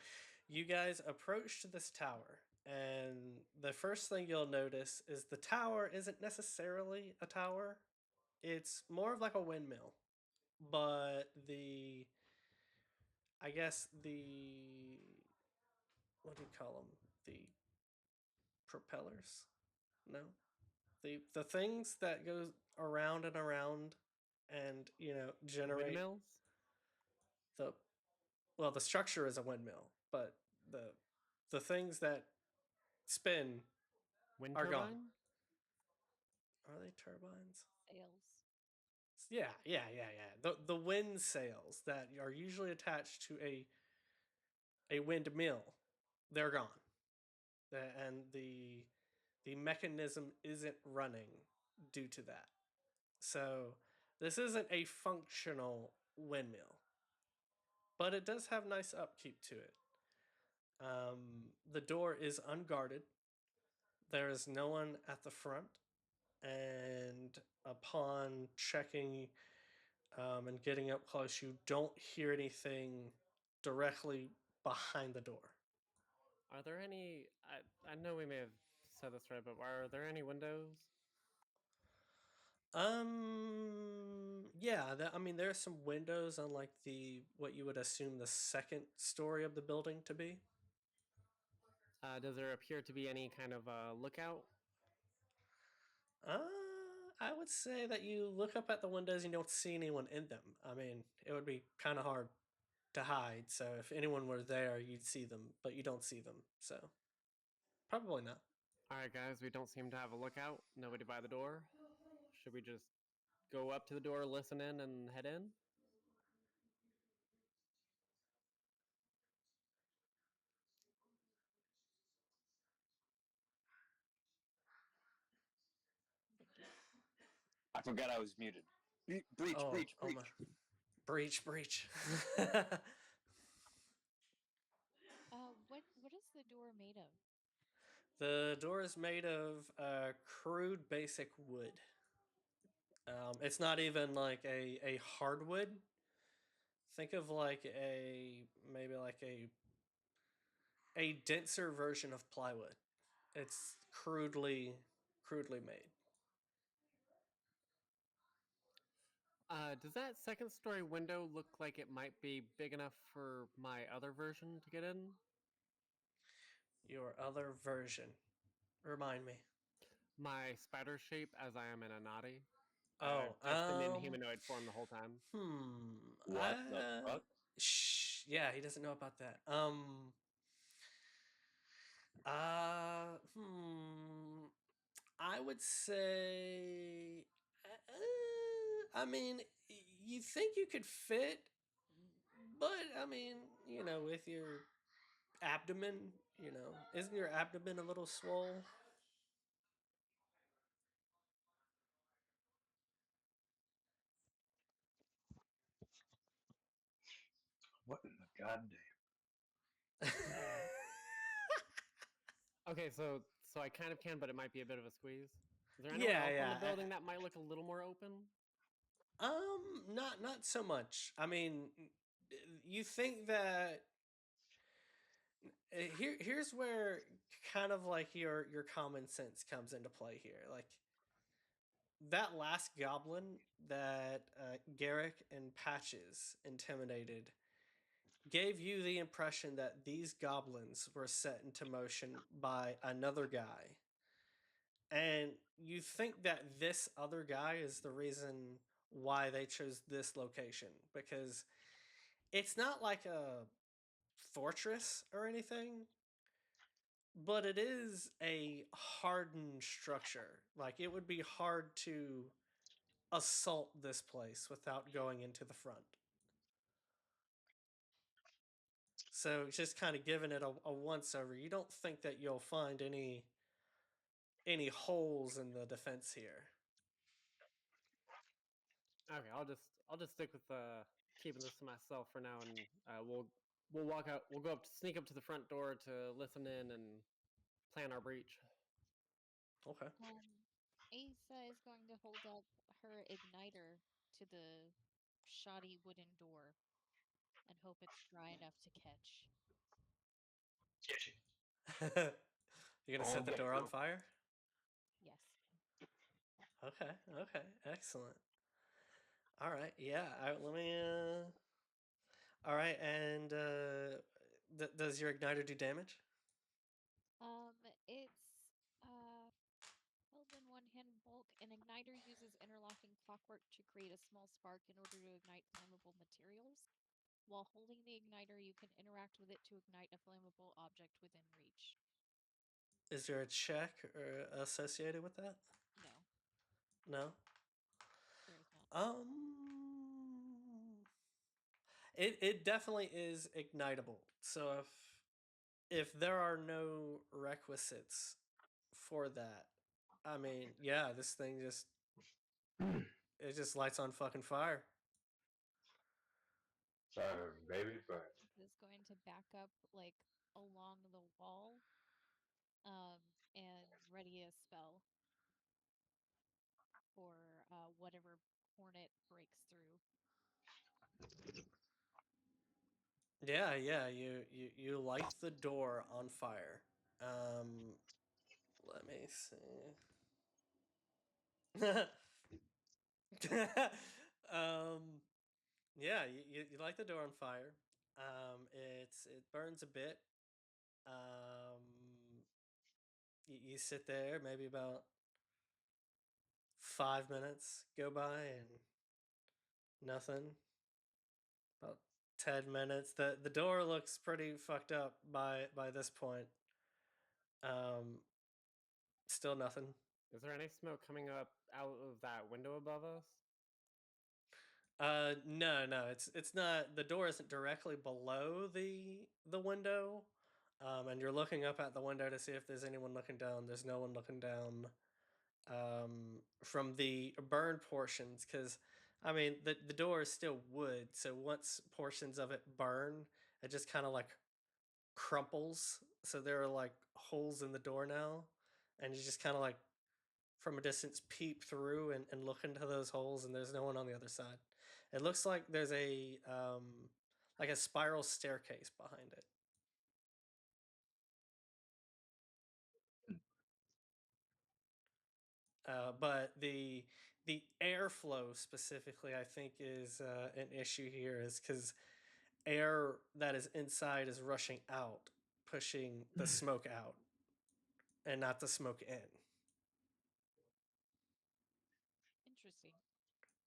you guys approach this tower, and the first thing you'll notice is the tower isn't necessarily a tower. It's more of like a windmill. But I guess what do you call them? The propellers? No, the things that goes around and around, and generate Windmills? the well, the structure is a windmill, but the the things that spin Wind are gone. turbine? Are they turbines? Sails. Yeah. The wind sails that are usually attached to a windmill, they're gone. And the mechanism isn't running due to that. So this isn't a functional windmill, but it does have nice upkeep to it. The door is unguarded. There is no one at the front, and upon checking and getting up close, you don't hear anything directly behind the door. Are there any? I know we may have said this right, but are there any windows? Yeah. I mean, there are some windows on like the what you would assume the second story of the building to be. Does there appear to be any kind of lookout? Uh, I would say that you look up at the windows and you don't see anyone in them. I mean, it would be kind of hard to hide. So if anyone were there, you'd see them, but you don't see them. So probably not. All right, guys, we don't seem to have a lookout. Nobody by the door. Should we just go up to the door, listen in, and head in? I forgot I was muted. Breach, Oh, breach, oh breach. my. Breach. What is the door made of? The door is made of crude basic wood. It's not even like a hardwood. Think of like maybe like a denser version of plywood. It's crudely made. Does that second story window look like it might be big enough for my other version to get in? Your other version. Remind me. My spider shape, as I am in a naughty. Oh, I've just been in humanoid form the whole time. What the fuck? Yeah, he doesn't know about that. I would say, I mean, you think you could fit, but I mean, with your abdomen, isn't your abdomen a little swole? What in the goddamn? Okay, so I kind of can, but it might be a bit of a squeeze. Is there anywhere Yeah, else on yeah. the building that might look a little more open? Not so much. I mean, you think that here's where kind of like your common sense comes into play here. Like that last goblin that Garrick and Patches intimidated gave you the impression that these goblins were set into motion by another guy. And you think that this other guy is the reason why they chose this location because it's not like a fortress or anything. but it is a hardened structure. Like it would be hard to assault this place without going into the front. So just kind of giving it a once over. You don't think that you'll find any holes in the defense here. Okay, I'll just stick with keeping this to myself for now, and we'll walk out. We'll go up, sneak up to the front door to listen in and plan our breach. Okay. Asa is going to hold up her igniter to the shoddy wooden door and hope it's dry enough to catch. You're gonna set All the get door on go. fire? Yes. Okay. Okay. Excellent. All right. Yeah. Let me. All right. And does your igniter do damage? It's held in one hand bulk. An igniter uses interlocking clockwork to create a small spark in order to ignite flammable materials. While holding the igniter, you can interact with it to ignite a flammable object within reach. Is there a check associated with that? No, No. there is not. It definitely is ignitable. So if there are no requisites for that, I mean, yeah, this thing just it just lights on fucking fire. Sorry, baby, but Is going to back up like along the wall, and ready a spell for whatever hornet breaks through. Yeah, yeah, you light the door on fire. Um, let me see. Yeah, you light the door on fire. It burns a bit. You sit there, maybe about 5 minutes go by and nothing. About 10 minutes. The door looks pretty fucked up by this point. Um, Still nothing. Is there any smoke coming up out of that window above us? No, no, it's not. The door isn't directly below the window, and you're looking up at the window to see if there's anyone looking down. There's no one looking down, from the burned portions, because I mean the door is still wood, so once portions of it burn, it just kind of like crumples. So there are like holes in the door now, and you just kind of like from a distance peep through and look into those holes, and there's no one on the other side. It looks like there's like a spiral staircase behind it. But the airflow specifically, I think, is an issue here, is because air that is inside is rushing out, pushing the smoke out, and not the smoke in. Interesting.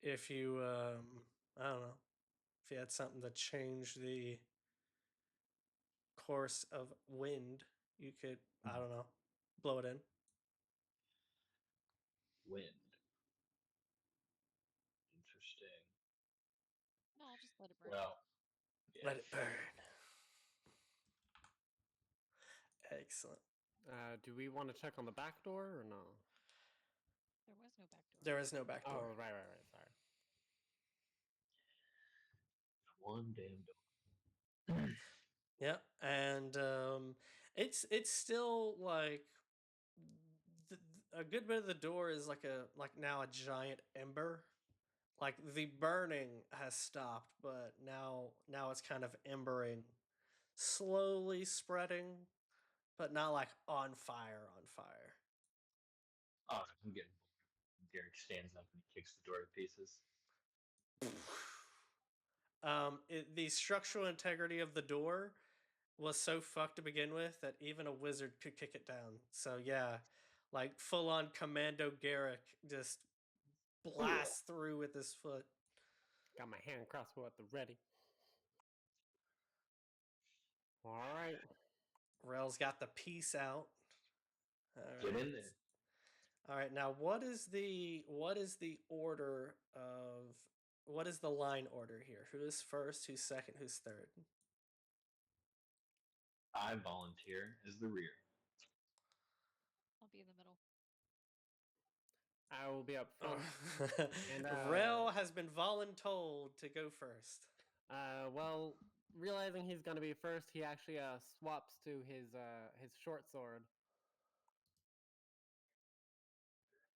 If you, I don't know, if you had something to change the course of wind, you could, I don't know, blow it in. wind. Interesting. No, I'll just let it burn. Well, yeah. Let it burn. Excellent. Do we want to check on the back door or no? There was no back door. There is no back door. Oh, right. Sorry. One damn door. Yeah, and it's still like a good bit of the door is like now a giant ember. Like the burning has stopped, but now it's kind of embering, slowly spreading, but not like on fire on fire. Oh, I'm getting bored. Derek stands up and he kicks the door to pieces. The structural integrity of the door was so fucked to begin with that even a wizard could kick it down. So yeah, like full on Commando Garrick just blast through with his foot. Got my hand crossbow at the ready. All right. Rel's got the piece out. All Get right. in there. All right. Now, what is the order of what is the line order here? Who is first? Who's second? Who's third? I volunteer as the rear. I'll be in the middle. I will be up front. And, Rel has been voluntold to go first. Well, realizing he's gonna be first, he actually swaps to his short sword.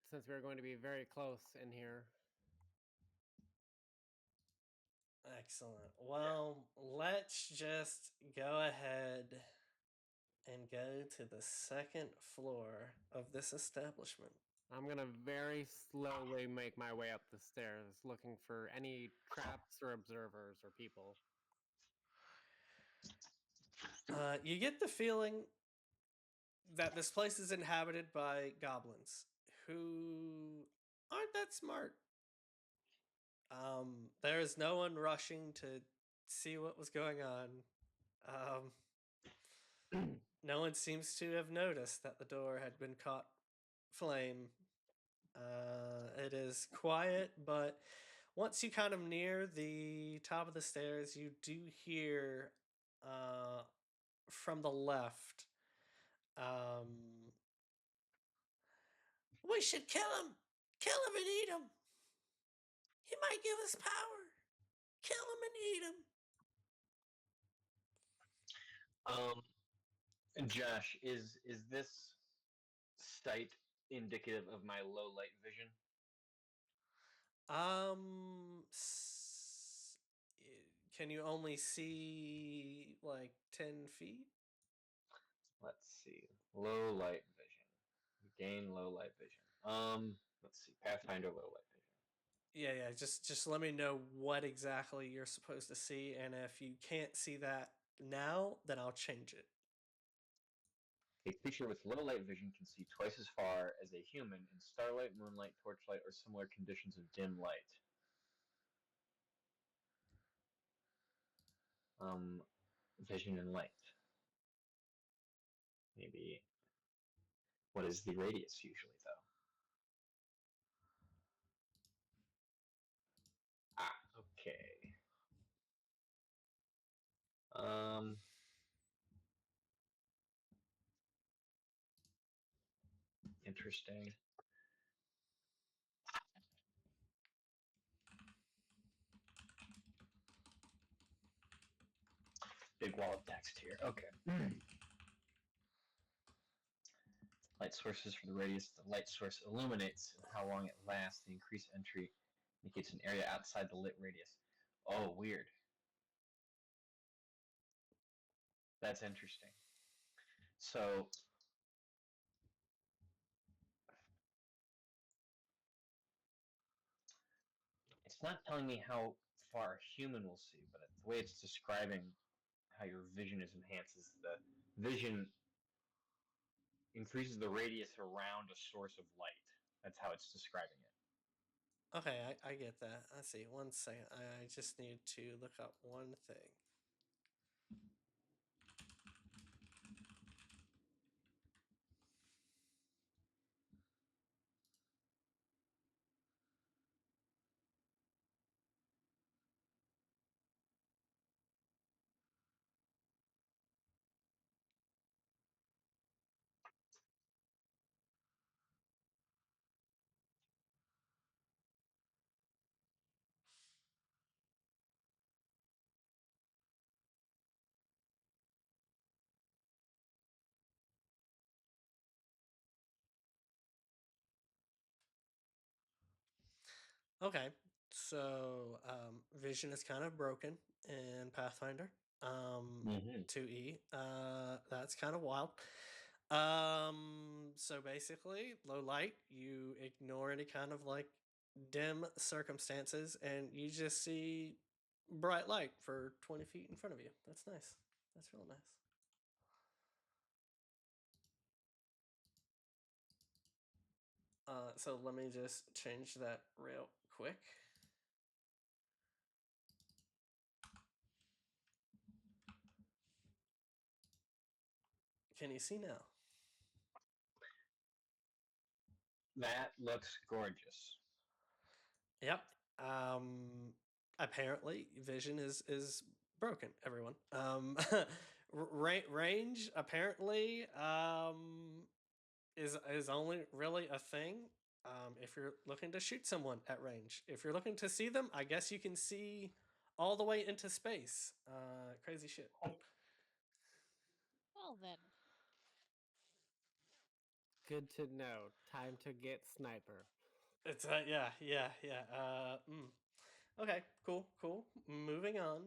Since we're going to be very close in here. Excellent. Well, let's just go ahead and go to the second floor of this establishment. I'm gonna very slowly make my way up the stairs, looking for any traps or observers or people. You get the feeling that this place is inhabited by goblins who aren't that smart. There is no one rushing to see what was going on. No one seems to have noticed that the door had been caught flame. It is quiet, but once you kind of near the top of the stairs, you do hear from the left. We should kill him! Kill him and eat him! He might give us power! Kill him and eat him! Josh, is this sight indicative of my low light vision? Can you only see like 10 feet? Let's see. Low light vision. Gain low light vision. Let's see. Pathfinder low light vision. Yeah. Just let me know what exactly you're supposed to see, and if you can't see that now, then I'll change it. A creature with low light vision can see twice as far as a human in starlight, moonlight, torchlight, or similar conditions of dim light. Vision and light. Maybe. What is the radius usually, though? Okay. Interesting. Big wall of text here. Okay. Light sources for the radius the light source illuminates and how long it lasts. The increased entry indicates an area outside the lit radius. Oh, weird. That's interesting. So, it's not telling me how far a human will see, but the way it's describing how your vision is enhanced is the vision increases the radius around a source of light. That's how it's describing it. Okay, I get that. Let's see. 1 second. I just need to look up one thing. Okay, so vision is kind of broken in Pathfinder. Mm-hmm. 2E. That's kind of wild. So basically, low light, you ignore any kind of like dim circumstances, and you just see bright light for 20 feet in front of you. That's nice. That's real nice. So let me just change that real quick. Can you see now? That looks gorgeous. Yep. Apparently, vision is broken. Everyone. Range apparently is only really a thing if you're looking to shoot someone at range. If you're looking to see them, I guess you can see all the way into space. Crazy shit. Well then, Good to know. Time to get sniper. It's yeah. Okay, cool. Moving on.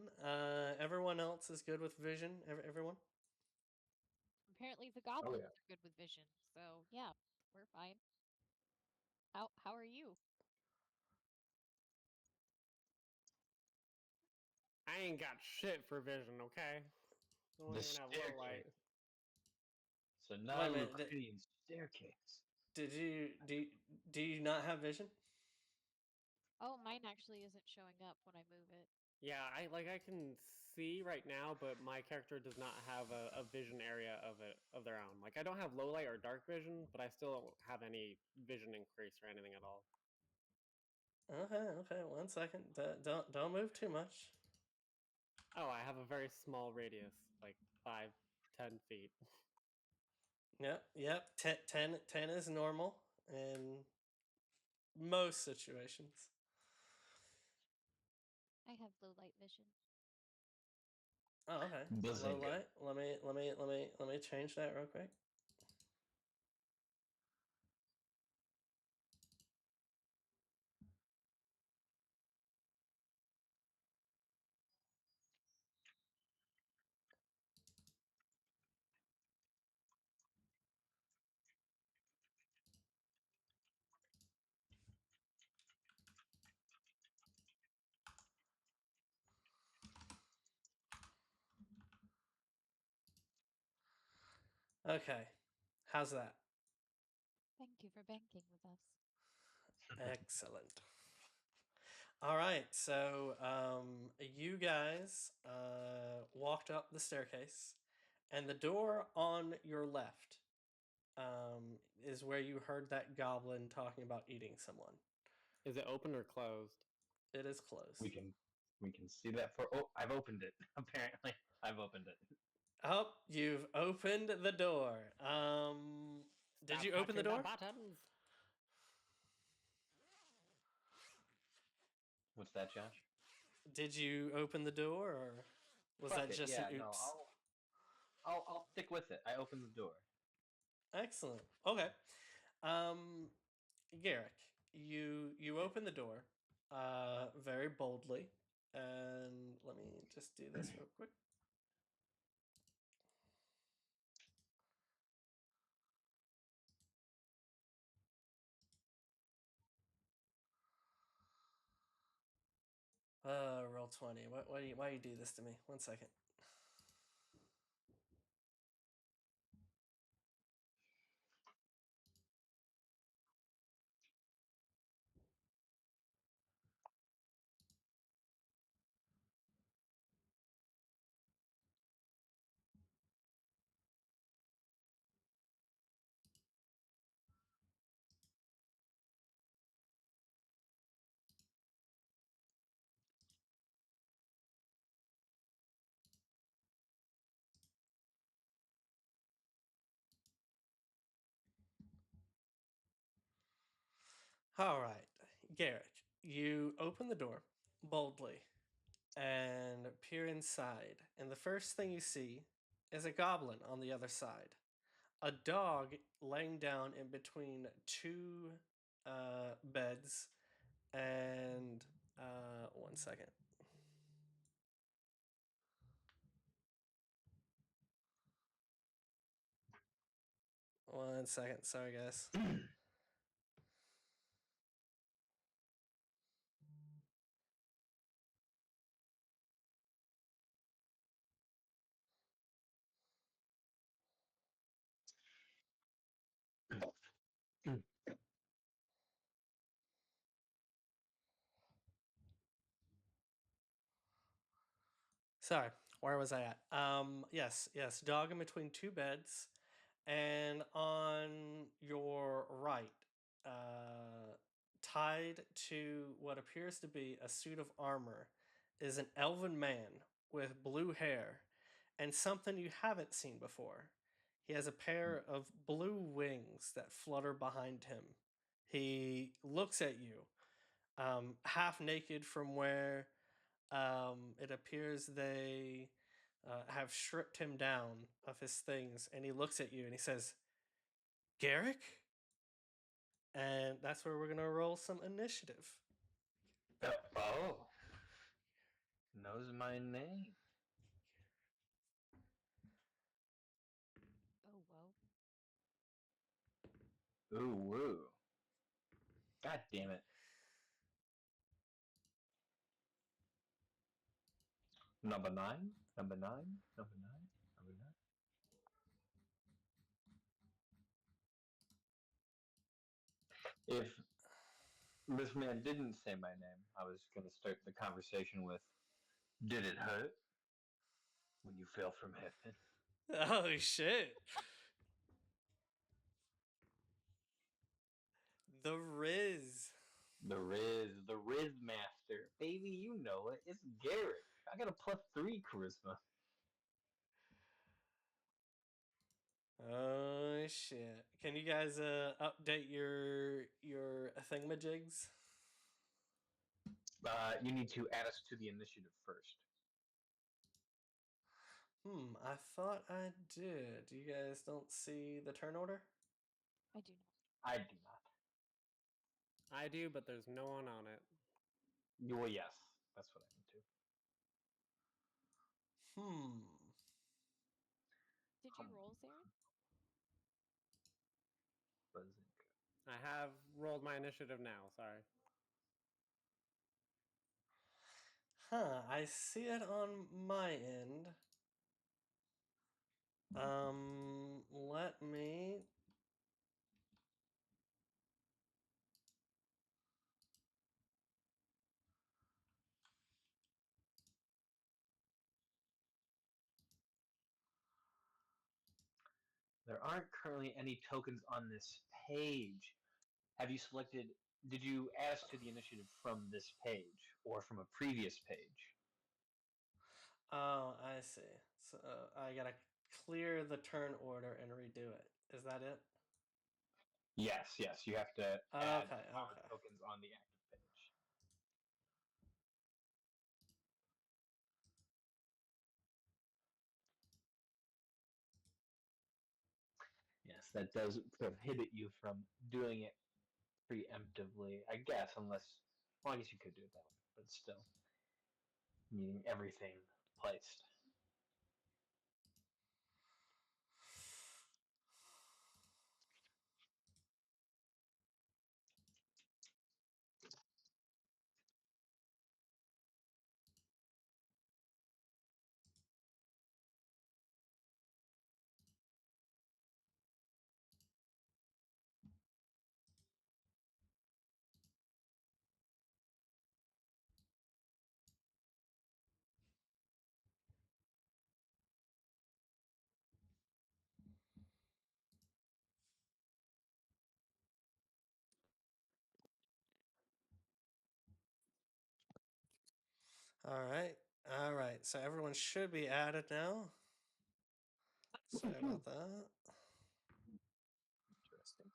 Everyone else is good with vision. Everyone. apparently the Oh goblins yeah. are good with vision, so yeah, we're fine. How are you? I ain't got shit for vision, okay? I don't The even have low light. staircase. So Wait not a a minute. Lucranian staircase. Did you do you not have vision? Oh, mine actually isn't showing up when I move it. Yeah, I can see right now, but my character does not have a vision area of their own. Like I don't have low light or dark vision, but I still don't have any vision increase or anything at all. Okay. 1 second. Don't move too much. Oh, I have a very small radius, like 5, 10 feet. Yep. 10 is normal in most situations. I have low light vision. Oh, okay. Low Bazinga. light. Let me change that real quick. Okay. How's that? Thank you for banking with us. Excellent. All right. So you guys walked up the staircase, and the door on your left is where you heard that goblin talking about eating someone. Is it open or closed? It is closed. We can see that for. Oh, I've opened it. Apparently, I've opened it. Oh, you've opened the door. Did Stop you open the touching door? buttons. What's that, Josh? Did you open the door, or was Fuck that it. just an Yeah, no. oops? I'll stick with it. I opened the door. Excellent. Okay. Um, Garrick, you open the door, very boldly, and let me just do this real quick. Roll 20. Why you do this to me? 1 second. All right, Garrick, you open the door boldly and peer inside, and the first thing you see is a goblin on the other side. A dog laying down in between two beds, and 1 second. 1 second. Sorry, guys. Sorry, where was I at? Yes, dog in between two beds. And on your right, tied to what appears to be a suit of armor, is an elven man with blue hair and something you haven't seen before. He has a pair of blue wings that flutter behind him. He looks at you, half naked from where it appears they have stripped him down of his things, and he looks at you and he says, Garrick? And that's where we're going to roll some initiative. Oh, knows my name. Oh, whoa. Ooh, woo. God damn it. Number 9, number 9, number 9, number 9. If this man didn't say my name, I was going to start the conversation with, did it hurt when you fell from heaven? Oh, shit. The Riz. The Riz Master. Baby, you know it. It's Garrick. I got a +3 charisma. Oh, shit. Can you guys update your thingamajigs? You need to add us to the initiative first. I thought I did. You guys don't see the turn order? I do not. I do not. I do, but there's no one on it. Well, yes. That's what I meant to. Did you roll, Zarin? Buzzing. I have rolled my initiative now. Sorry. I see it on my end. Let me. There aren't currently any tokens on this page. Have you selected? Did you add us to the initiative from this page or from a previous page? Oh, I see. So I gotta clear the turn order and redo it. Is that it? Yes, yes. You have to add Okay, our okay. tokens on the active page. Yes, that does prohibit you from doing it preemptively, I guess, unless, well, I guess you could do it that way, but still, needing everything placed. All right. All right. So everyone should be added now. Sorry about that. Interesting.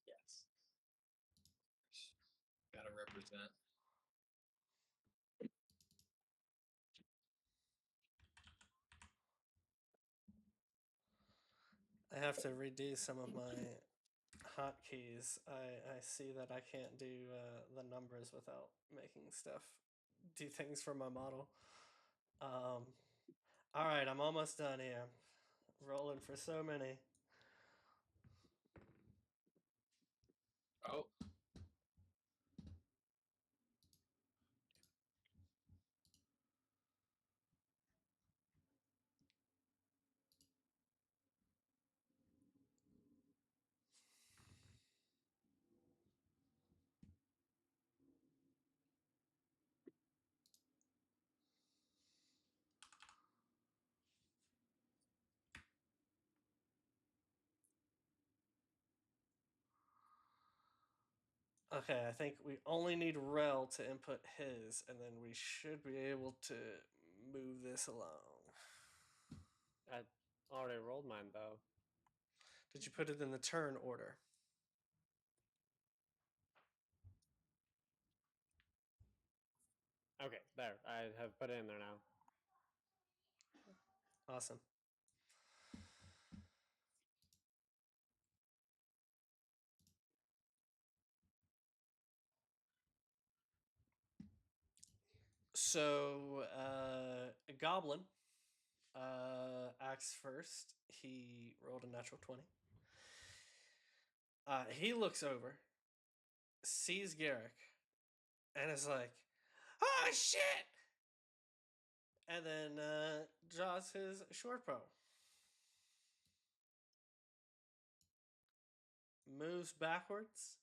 Yes. Gotta represent. I have to redo some of my hotkeys, I see that I can't do the numbers without making stuff do things for my model. All right, I'm almost done here. Rolling for so many. Oh, Okay, I think we only need Rel to input his, and then we should be able to move this along. I already rolled mine though. Did you put it in the turn order? Okay, there. I have put it in there now. Awesome. So, a goblin acts first. He rolled a natural 20. He looks over, sees Garrick, and is like, "Oh shit!" And then draws his short bow. Moves backwards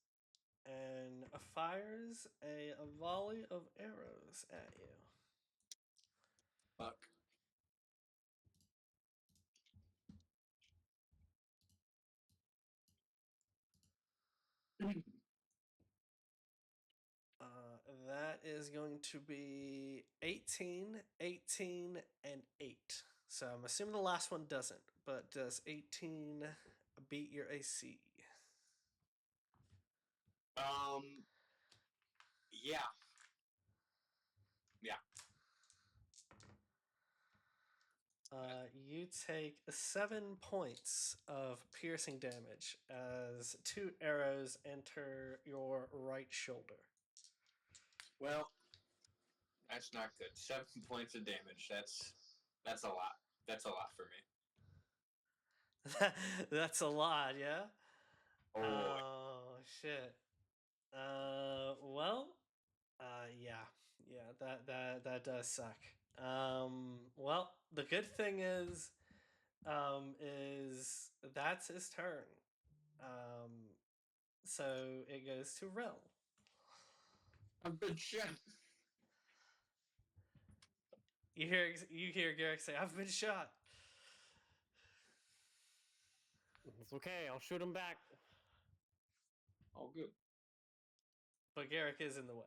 and fires a volley of arrows at you. fuck. That is going to be 18, 18, and 8. So I'm assuming the last one doesn't, but does 18 beat your AC? Yeah. Yeah. You take 7 points of piercing damage as 2 arrows enter your right shoulder. Well, that's not good. 7 points of damage. That's a lot. That's a lot for me. That's a lot, yeah? Oh, Oh, shit. Well, yeah, that does suck. Well, the good thing is that's his turn. Um, so it goes to Rel. I've been shot. You hear Garrick say, "I've been shot," It's okay. I'll shoot him back. All good. but Garrick is in the way.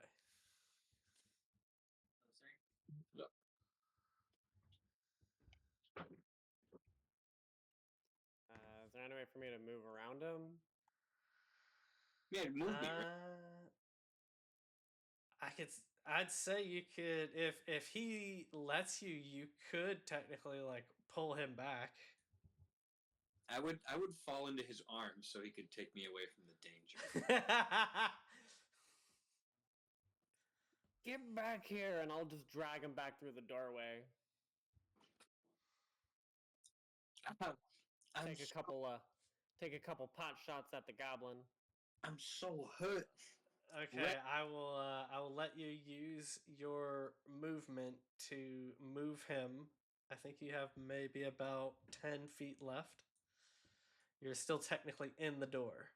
Look. Is there any way for me to move around him? Yeah, move me. Right? I'd say you could if he lets you, you could technically like pull him back. I would fall into his arms so he could take me away from the danger. Get back here, and I'll just drag him back through the doorway. I'm Take a couple pot shots at the goblin. I'm so hurt. Okay, I will let you use your movement to move him. I think you have maybe about 10 feet left. You're still technically in the door.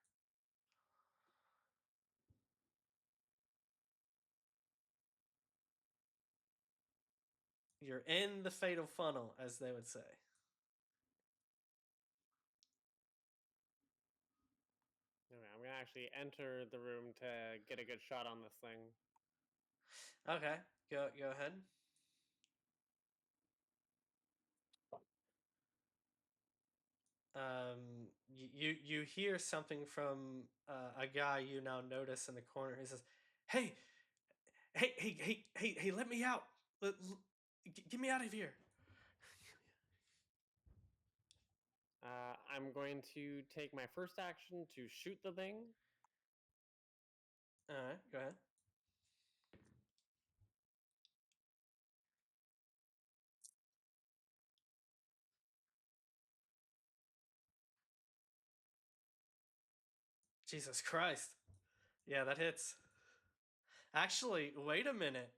You're in the fatal funnel, as they would say. Okay, I'm gonna actually enter the room to get a good shot on this thing. Okay, go ahead. You hear something from a guy you now notice in the corner. He says, "Hey, hey! Let me out! Get me out of here!" I'm going to take my first action to shoot the thing. All right, go ahead. Jesus Christ. Yeah, that hits. Actually, wait a minute.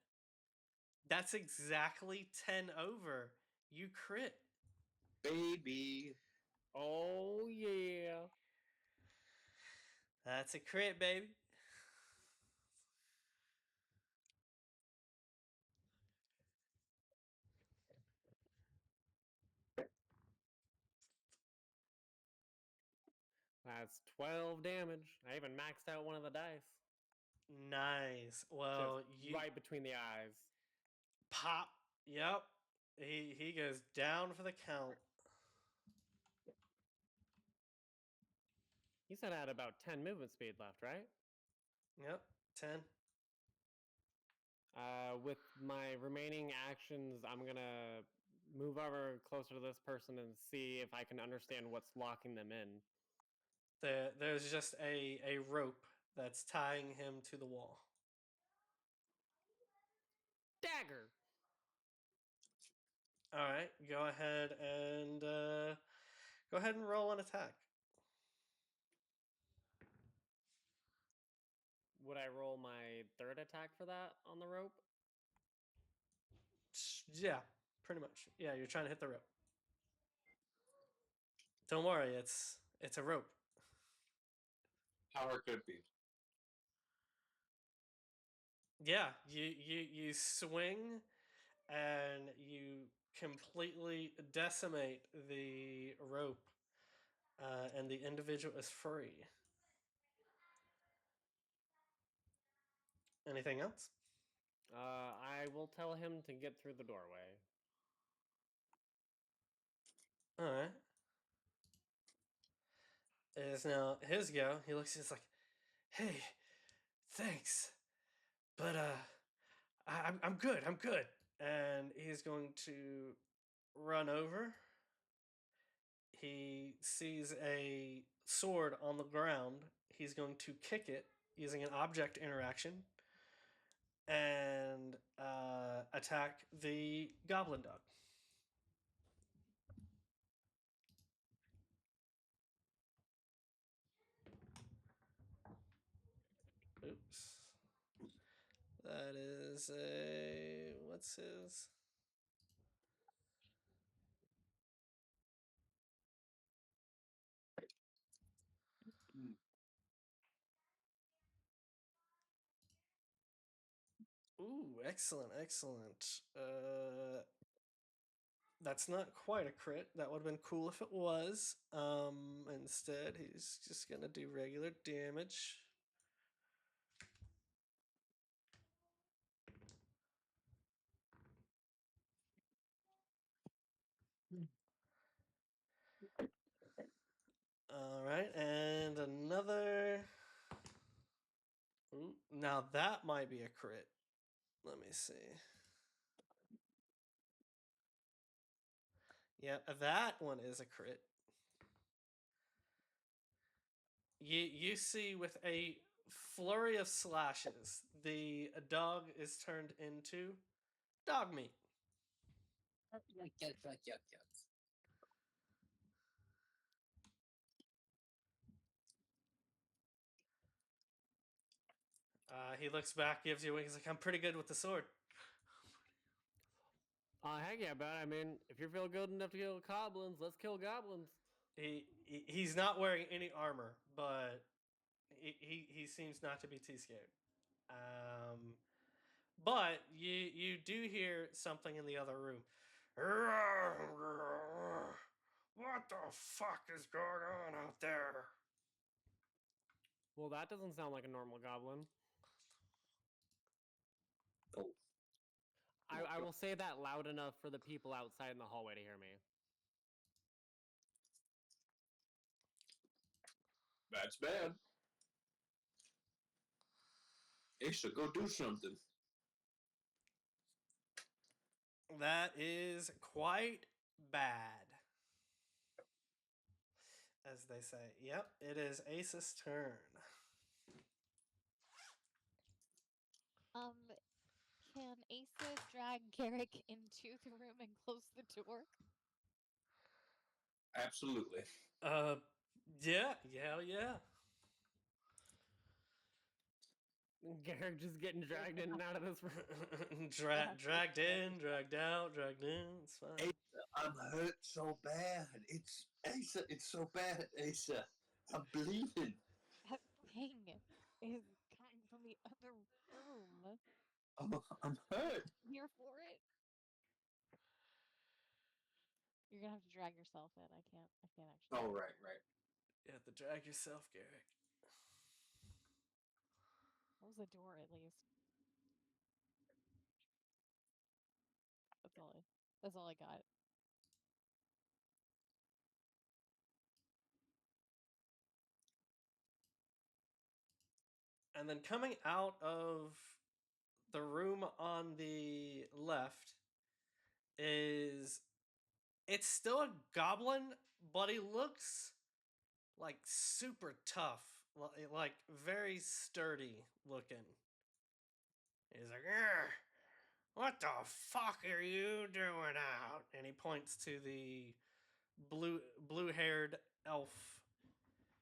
That's exactly 10 over. You crit. Baby. Oh, yeah. That's a crit, baby. That's 12 damage. I even maxed out one of the dice. Nice. Well, Just you right between the eyes. pop. Yep. He goes down for the count. He said I had about 10 movement speed left, right? Yep. 10. With my remaining actions, I'm gonna move over closer to this person and see if I can understand what's locking them in. There's just a rope that's tying him to the wall. Dagger! All right. Go ahead and roll an attack. Would I roll my third attack for that on the rope? Yeah, pretty much. Yeah, you're trying to hit the rope. Don't worry, it's a rope. How hard could it be? Yeah, you swing and you completely decimate the rope, and the individual is free. Anything else? I will tell him to get through the doorway. All right. It is now his go. He looks. He's like, "Hey, thanks, but I'm good. I'm good." And he's going to run over. He sees a sword on the ground. He's going to kick it using an object interaction and attack the goblin dog. Oops. That is a. What's his? Ooh, excellent, excellent. That's not quite a crit. That would have been cool if it was. Instead, he's just gonna do regular damage. All right, and another. Ooh, now that might be a crit. Let me see. Yeah, that one is a crit. You see with a flurry of slashes, the dog is turned into dog meat. He looks back, gives you a wink. He's like, "I'm pretty good with the sword." Heck yeah, but I mean, if you feel good enough to kill goblins, let's kill goblins. He's not wearing any armor, but he seems not to be too scared. But you do hear something in the other room. What the fuck is going on out there? Well, that doesn't sound like a normal goblin. Oh. I will say that loud enough for the people outside in the hallway to hear me. That's bad. Asa, go do something. That is quite bad. as they say. Yep, it is Ace's turn. Um, can Asa drag Garrick into the room and close the door? Absolutely. Yeah. Garrick just getting dragged in and out of this room. Dragged in, dragged out, dragged in. It's fine. Asa, I'm hurt so bad. It's Asa. It's so bad, Asa. I'm bleeding. That thing is coming from the other room. I'm hurt. Here for it? You're gonna have to drag yourself in. I can't actually. Oh, right. You have to drag yourself, Garrick. Close the door at least. That's all I got. And then coming out of the room on the left is it's still a goblin, but he looks like super tough, like very sturdy looking. He's like, what the fuck are you doing out? And he points to the blue-haired elf.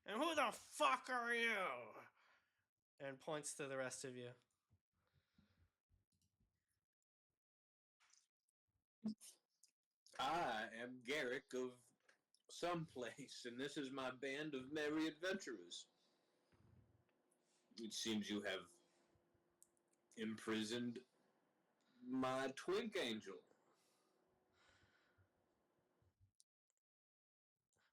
And who the fuck are you? And points to the rest of you. I am Garrick of someplace, and this is my band of merry adventurers. It seems you have imprisoned my twink angel.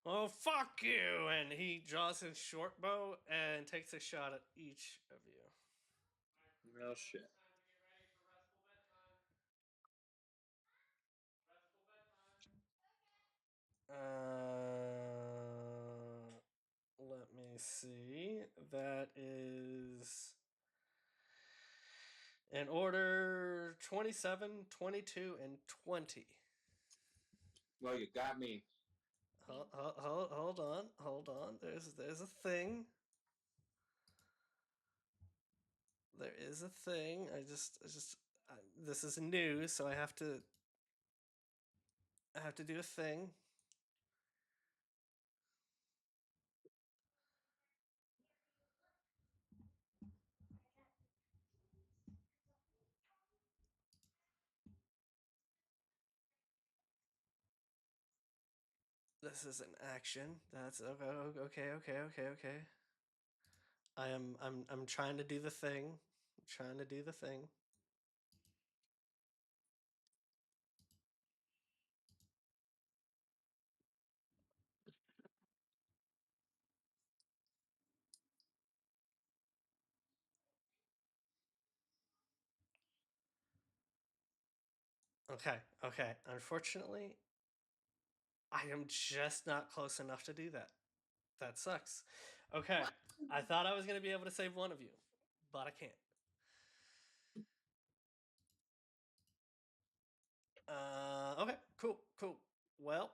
Well, fuck you! And he draws his short bow and takes a shot at each of you. Well, shit. Let me see. That is in order 27, 22, and 20. Well, you got me. Hold on. There's a thing. There is a thing. This is new, so I have to do a thing. This is an action. That's okay. I'm trying to do the thing. I'm trying to do the thing. Okay. Unfortunately, I am just not close enough to do that. That sucks. Okay. I thought I was going to be able to save one of you, but I can't. Okay. Cool. Well,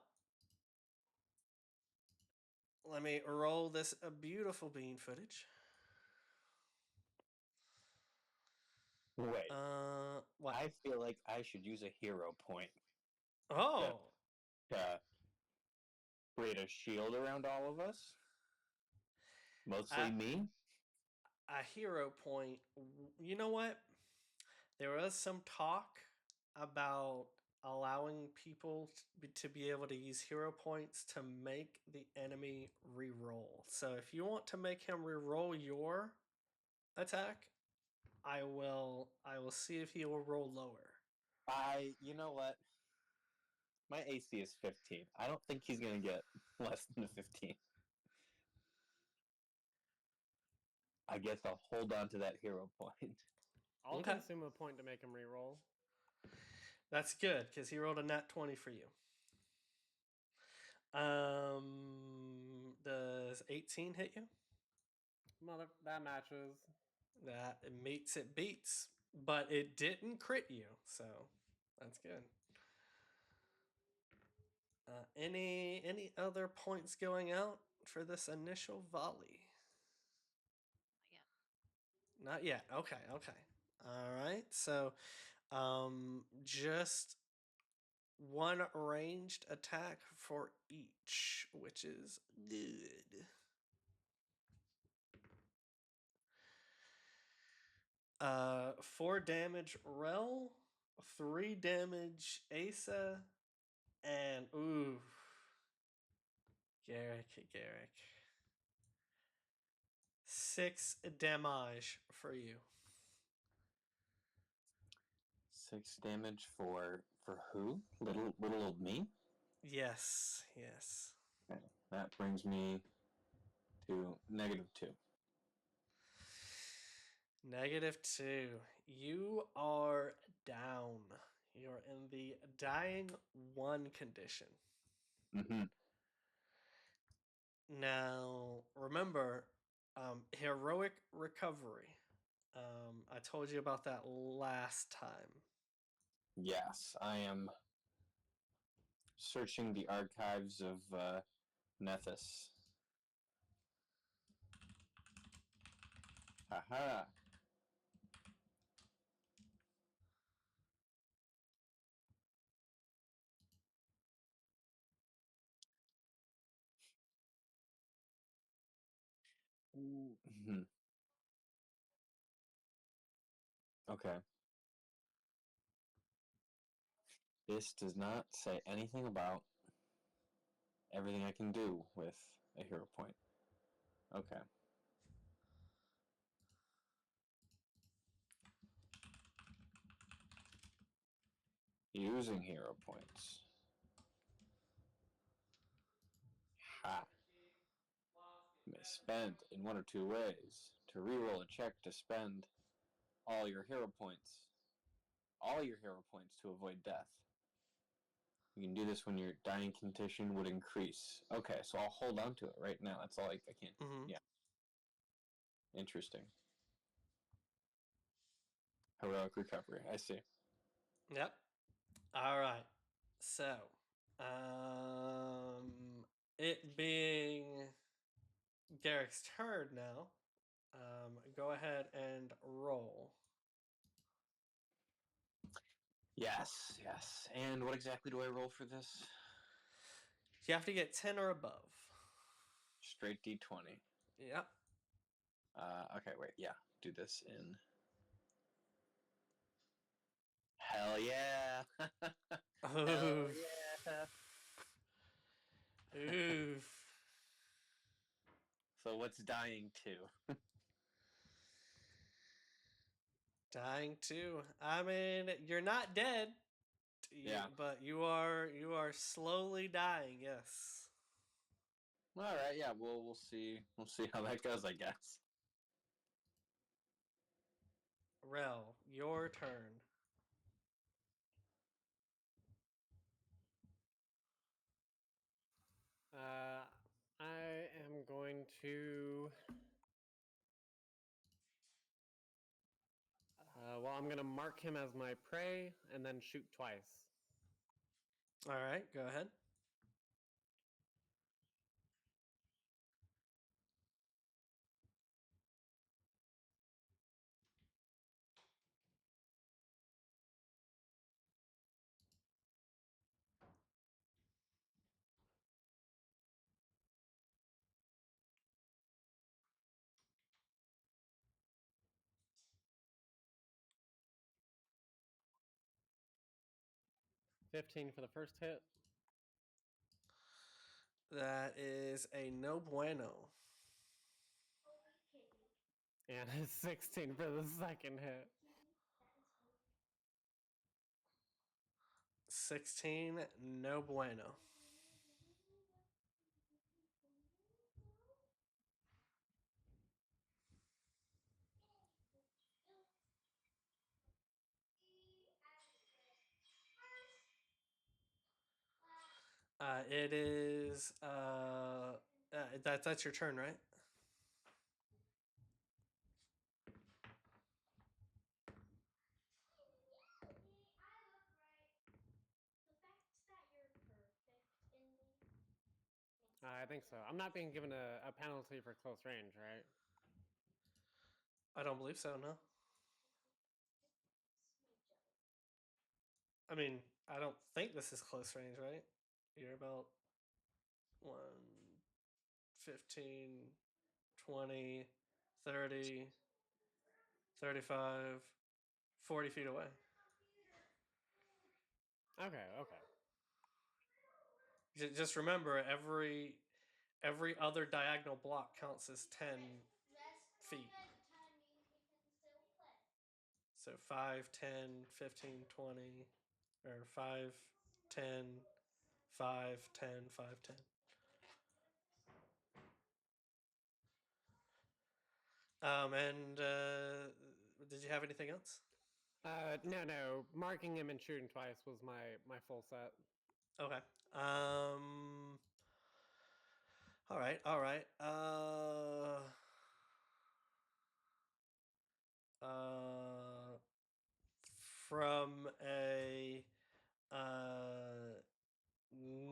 let me roll this beautiful bean footage. Wait, What? I feel like I should use a hero point Oh. to create a shield around all of us. Mostly me. A hero point. You know what? There was some talk about allowing people to be able to use hero points to make the enemy re-roll. So if you want to make him re-roll your attack, I will see if he will roll lower. You know what? My AC is 15. I don't think he's gonna get less than a 15. I guess I'll hold on to that hero point. I'll Okay. consume a point to make him reroll. That's good because he rolled a nat 20 for you. Does 18 hit you? Mother, that matches. That meets it beats, but it didn't crit you, so that's good. Any other points going out for this initial volley? Not yet. Not yet. Okay, okay. All right. So, just one ranged attack for each, which is good. 4 damage Rel, 3 damage Asa, and ooh, Garrick. 6 damage for you. 6 damage for who? Little old me? Yes. Okay. That brings me to -2. -2. You are down. You're in the dying 1 condition. Mm-hmm. Now, remember, heroic recovery. I told you about that last time. Yes, I am searching the archives of Nethys. Haha. Mhm. Okay. This does not say anything about everything I can do with a hero point. Okay. Using hero points. Ha. You may spend in 1 or 2 ways. To reroll a check to spend all your hero points. All your hero points to avoid death. You can do this when your dying condition would increase. Okay, so I'll hold on to it right now. That's all I can. Mm-hmm. Yeah. Interesting. Heroic recovery. I see. Yep. All right. So, um, it being Garrick's turn now, go ahead and roll. Yes. And what exactly do I roll for this? You have to get 10 or above. Straight D20. Yep. Okay, wait. Yeah. Do this in. Hell yeah. Hell Oof. yeah. Oof. So what's dying to? Dying too. I mean, you're not dead. Yeah. But you are slowly dying. Yes. All right. Yeah. We'll see. We'll see how that goes. I guess. Rel, your turn. I am going to. Well, I'm going to mark him as my prey and then shoot twice. All right, go ahead. $15 for the first hit. That is a no bueno. And 16 for the second hit. 16, no bueno. It is that's your turn, right? think so. I'm not being given a penalty for close range, right? I don't believe so, no. I mean, I don't think this is close range, right? You're about 1, 15, 20, 30, 35, 40 feet away. Okay, okay. Just remember, every other diagonal block counts as 10 feet. So 5, 10, 15, 20, or 5, 10, 5, 10, 5, 10. And did you have anything else? No. Marking him and shooting twice was my full set. Okay. All right. All right. From a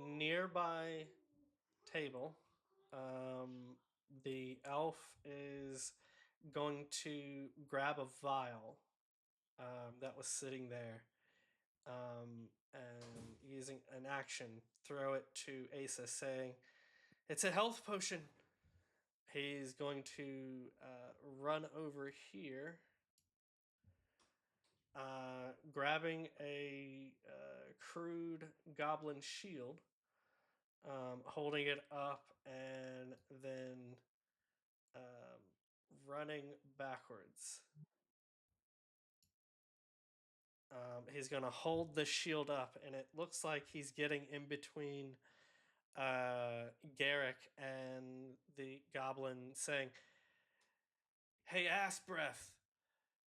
nearby table, the elf is going to grab a vial that was sitting there, and using an action, throw it to Asa, saying, "It's a health potion." He's going to run over here, grabbing a crude goblin shield, holding it up, and then running backwards. He's going to hold the shield up, and it looks like he's getting in between Garrick and the goblin, saying, "Hey, ass breath,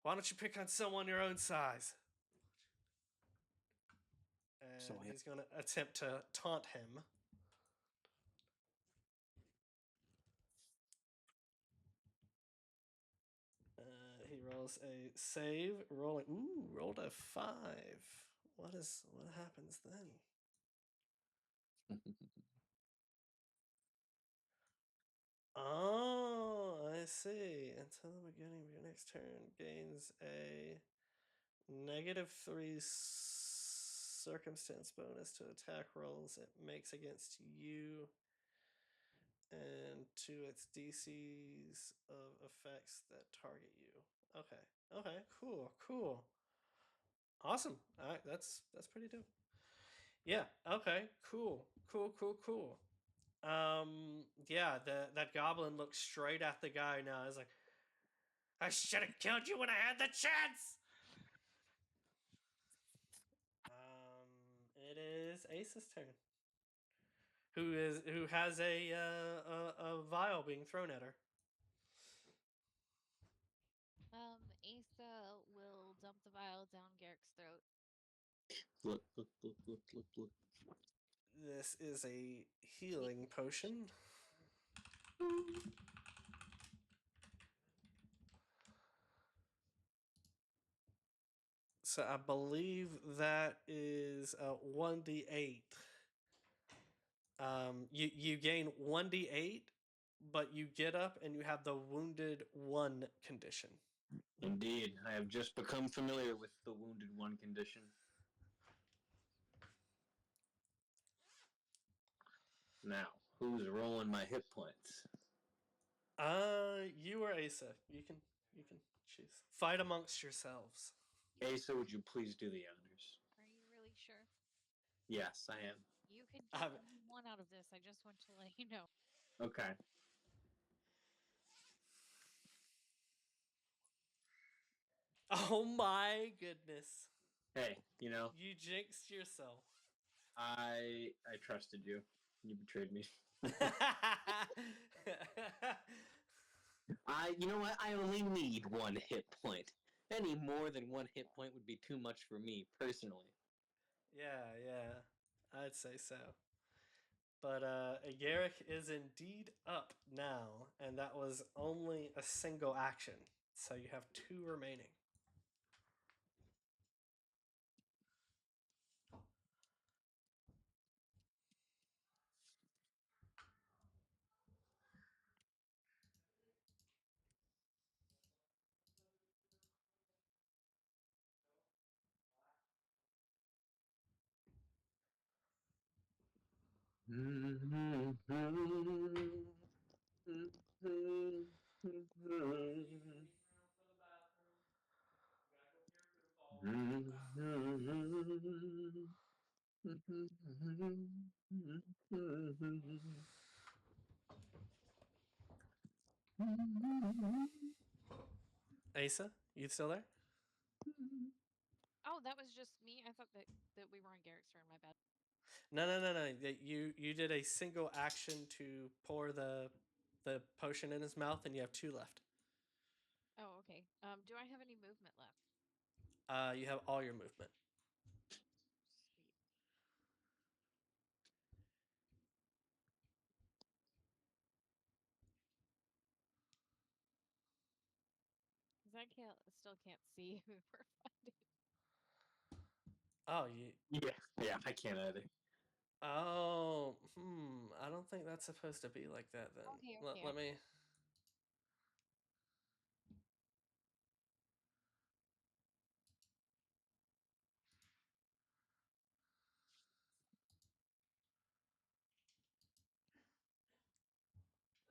why don't you pick on someone your own size?" And he's going to attempt to taunt him. He rolls a save, rolled a 5. What happens then? Oh, I see. Until the beginning of your next turn, gains a -3 circumstance bonus to attack rolls it makes against you and to its DCs of effects that target you. Okay. Okay. Cool. Awesome. All right. That's pretty dope. Yeah. Okay. Cool. Yeah. That goblin looks straight at the guy now. He's like, "I should have killed you when I had the chance." It is Ace's turn. Who has a vial being thrown at her. Asa will dump the vial down Garrick's throat. Look. This is a healing potion. So I believe that is 1d8. You gain 1d8, but you get up and you have the wounded 1 condition. Indeed, I have just become familiar with the wounded 1 condition. Now, who's rolling my hit points? You or Asa. You can choose. Fight amongst yourselves. Asa, would you please do the honors? Are you really sure? Yes, I am. You can get only 1 out of this. I just want to let you know. Okay. Oh my goodness. Hey, you know, You jinxed yourself. I trusted you. You betrayed me. You know what? I only need 1 hit point. Any more than 1 hit point would be too much for me, personally. Yeah. I'd say so. But Garrick is indeed up now, and that was only a single action. So you have 2 remaining. Asa, you still there? Oh, that was just me. I thought that we were on Garrett's turn. My bad. No. You did a single action to pour the potion in his mouth, and you have 2 left. Oh, okay. Do I have any movement left? You have all your movement. Sweet. Because I still can't see who we're fighting. Oh, you. Yeah, I can't either. Oh, I don't think that's supposed to be like that. Then Okay, let, okay. let me.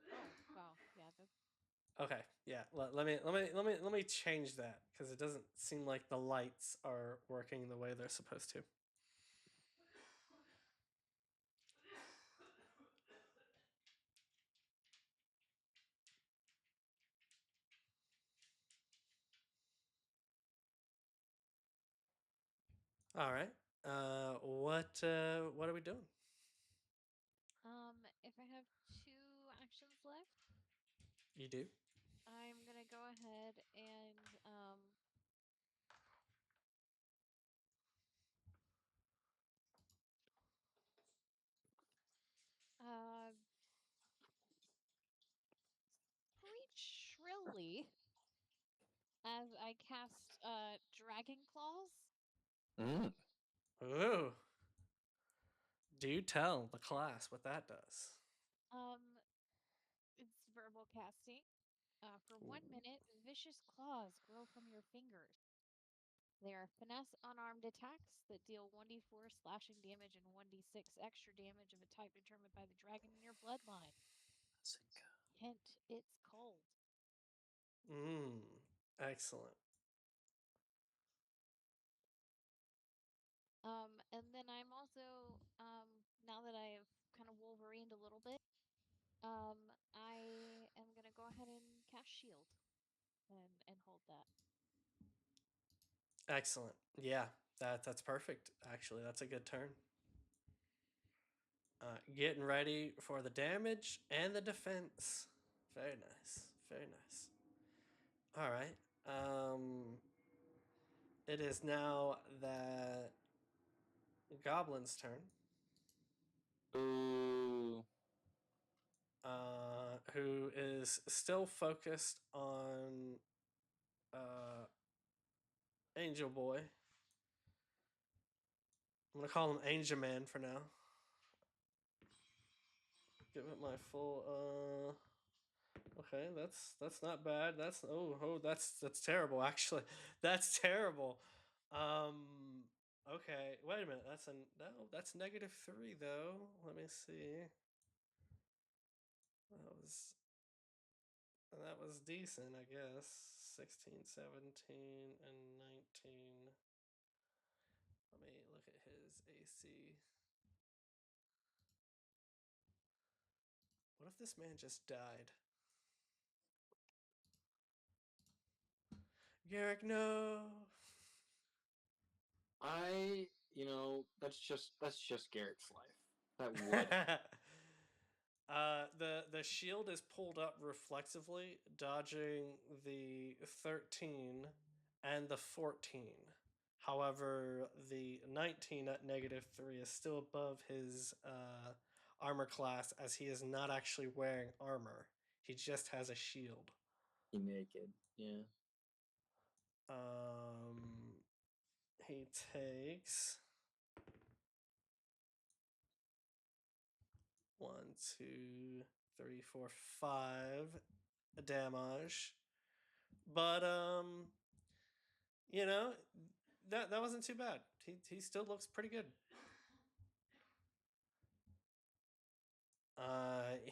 Oh, wow. Yeah, that's Okay, yeah. Let me change that because it doesn't seem like the lights are working the way they're supposed to. All right. What are we doing? if I have 2 actions left, You do. I'm gonna go ahead and uh screech shrilly as I cast Dragon Claws. Mm. Ooh. Do tell the class what that does. It's verbal casting. For Ooh. 1 minute, vicious claws grow from your fingers. They are finesse unarmed attacks that deal 1d4 slashing damage and 1d6 extra damage of a type determined by the dragon in your bloodline. Saiga. Hint, it's cold. Excellent. And then I'm also, now that I've kind of Wolverined a little bit, I am going to go ahead and cast Shield and hold that. Excellent. Yeah, that's perfect. Actually, that's a good turn. Getting ready for the damage and the defense. Very nice. Very nice. All right. It is now the goblin's turn. Ooh. Who is still focused on Angel Boy. I'm gonna call him Angel Man for now. Give it my full. Okay, that's not bad. That's terrible. Actually, that's terrible. Okay, wait a minute. That's -3 though. Let me see. That was decent, I guess. 16, 17, and 19. Let me look at his AC. What if this man just died? Garrick, no. That's just Garrett's life. That would. The shield is pulled up reflexively, dodging the 13 and the 14. However, the 19 at -3 is still above his armor class as he is not actually wearing armor. He just has a shield. He naked. Yeah. He takes 1, 2, 3, 4, 5 damage. But you know, that wasn't too bad. He still looks pretty good.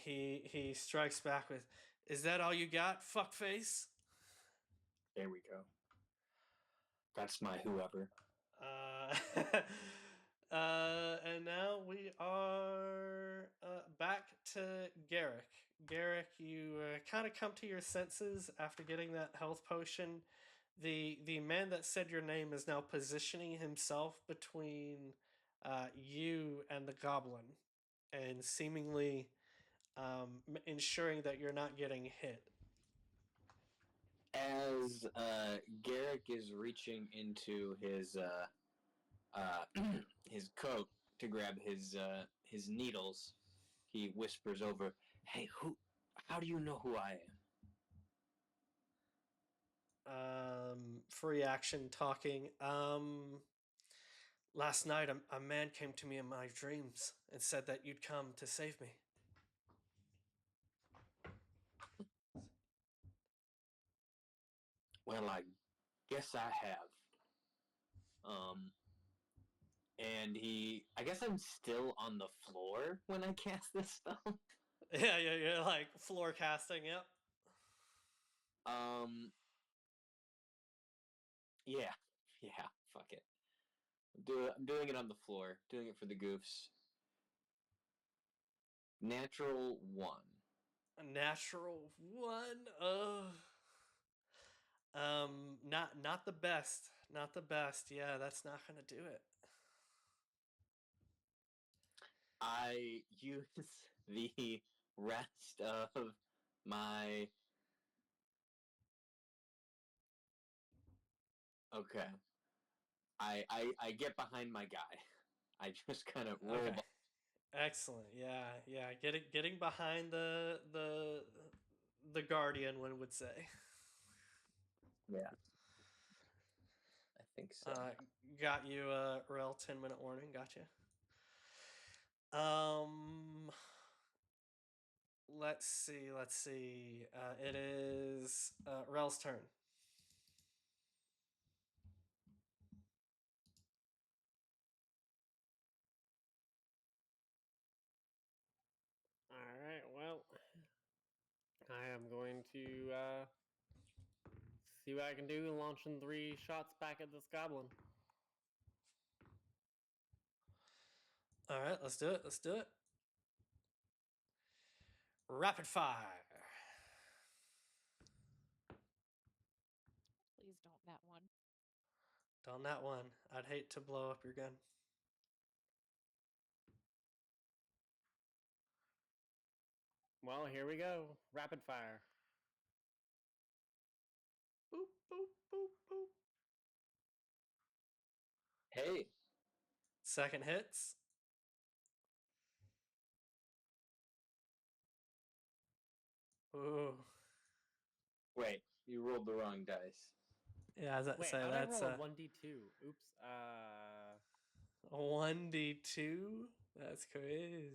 He strikes back with, "Is that all you got, fuckface?" There we go. That's my whoever. And now we are back to Garrick. Garrick, you kind of come to your senses after getting that health potion. The man that said your name is now positioning himself between you and the goblin, and seemingly ensuring that you're not getting hit. As Garrick is reaching into his coat to grab his needles, he whispers over, "Hey, who? How do you know who I am?" Free action talking. Last night a man came to me in my dreams and said that you'd come to save me. Well, I guess I have. Um, and I guess I'm still on the floor when I cast this spell. Yeah, you're like floor casting. Yep. Um, yeah, yeah, fuck it. I'm doing it on the floor. Doing it for the goofs. Natural 1. A natural one. Not the best. Not the best. Yeah, that's not gonna do it. I use the rest of my. Okay. I get behind my guy. I just kind of roll. Okay. Excellent. Yeah, yeah. Getting behind the guardian, one would say. Yeah, I think so. Got you. Rel 10-minute warning. Gotcha. Um, let's see. Let's see. It is Rel's turn. All right. Well, I am going to see what I can do, launching 3 shots back at this goblin. All right, let's do it. Let's do it. Rapid fire. Please don't that one. On that one, I'd hate to blow up your gun. Well, here we go. Rapid fire. Boop, boop, boop, boop. Hey, Second hits. Ooh. wait, you rolled the wrong dice. Yeah, as I Wait, say, how'd I that's roll a 1d2? Oops. a 1d2. That's crazy.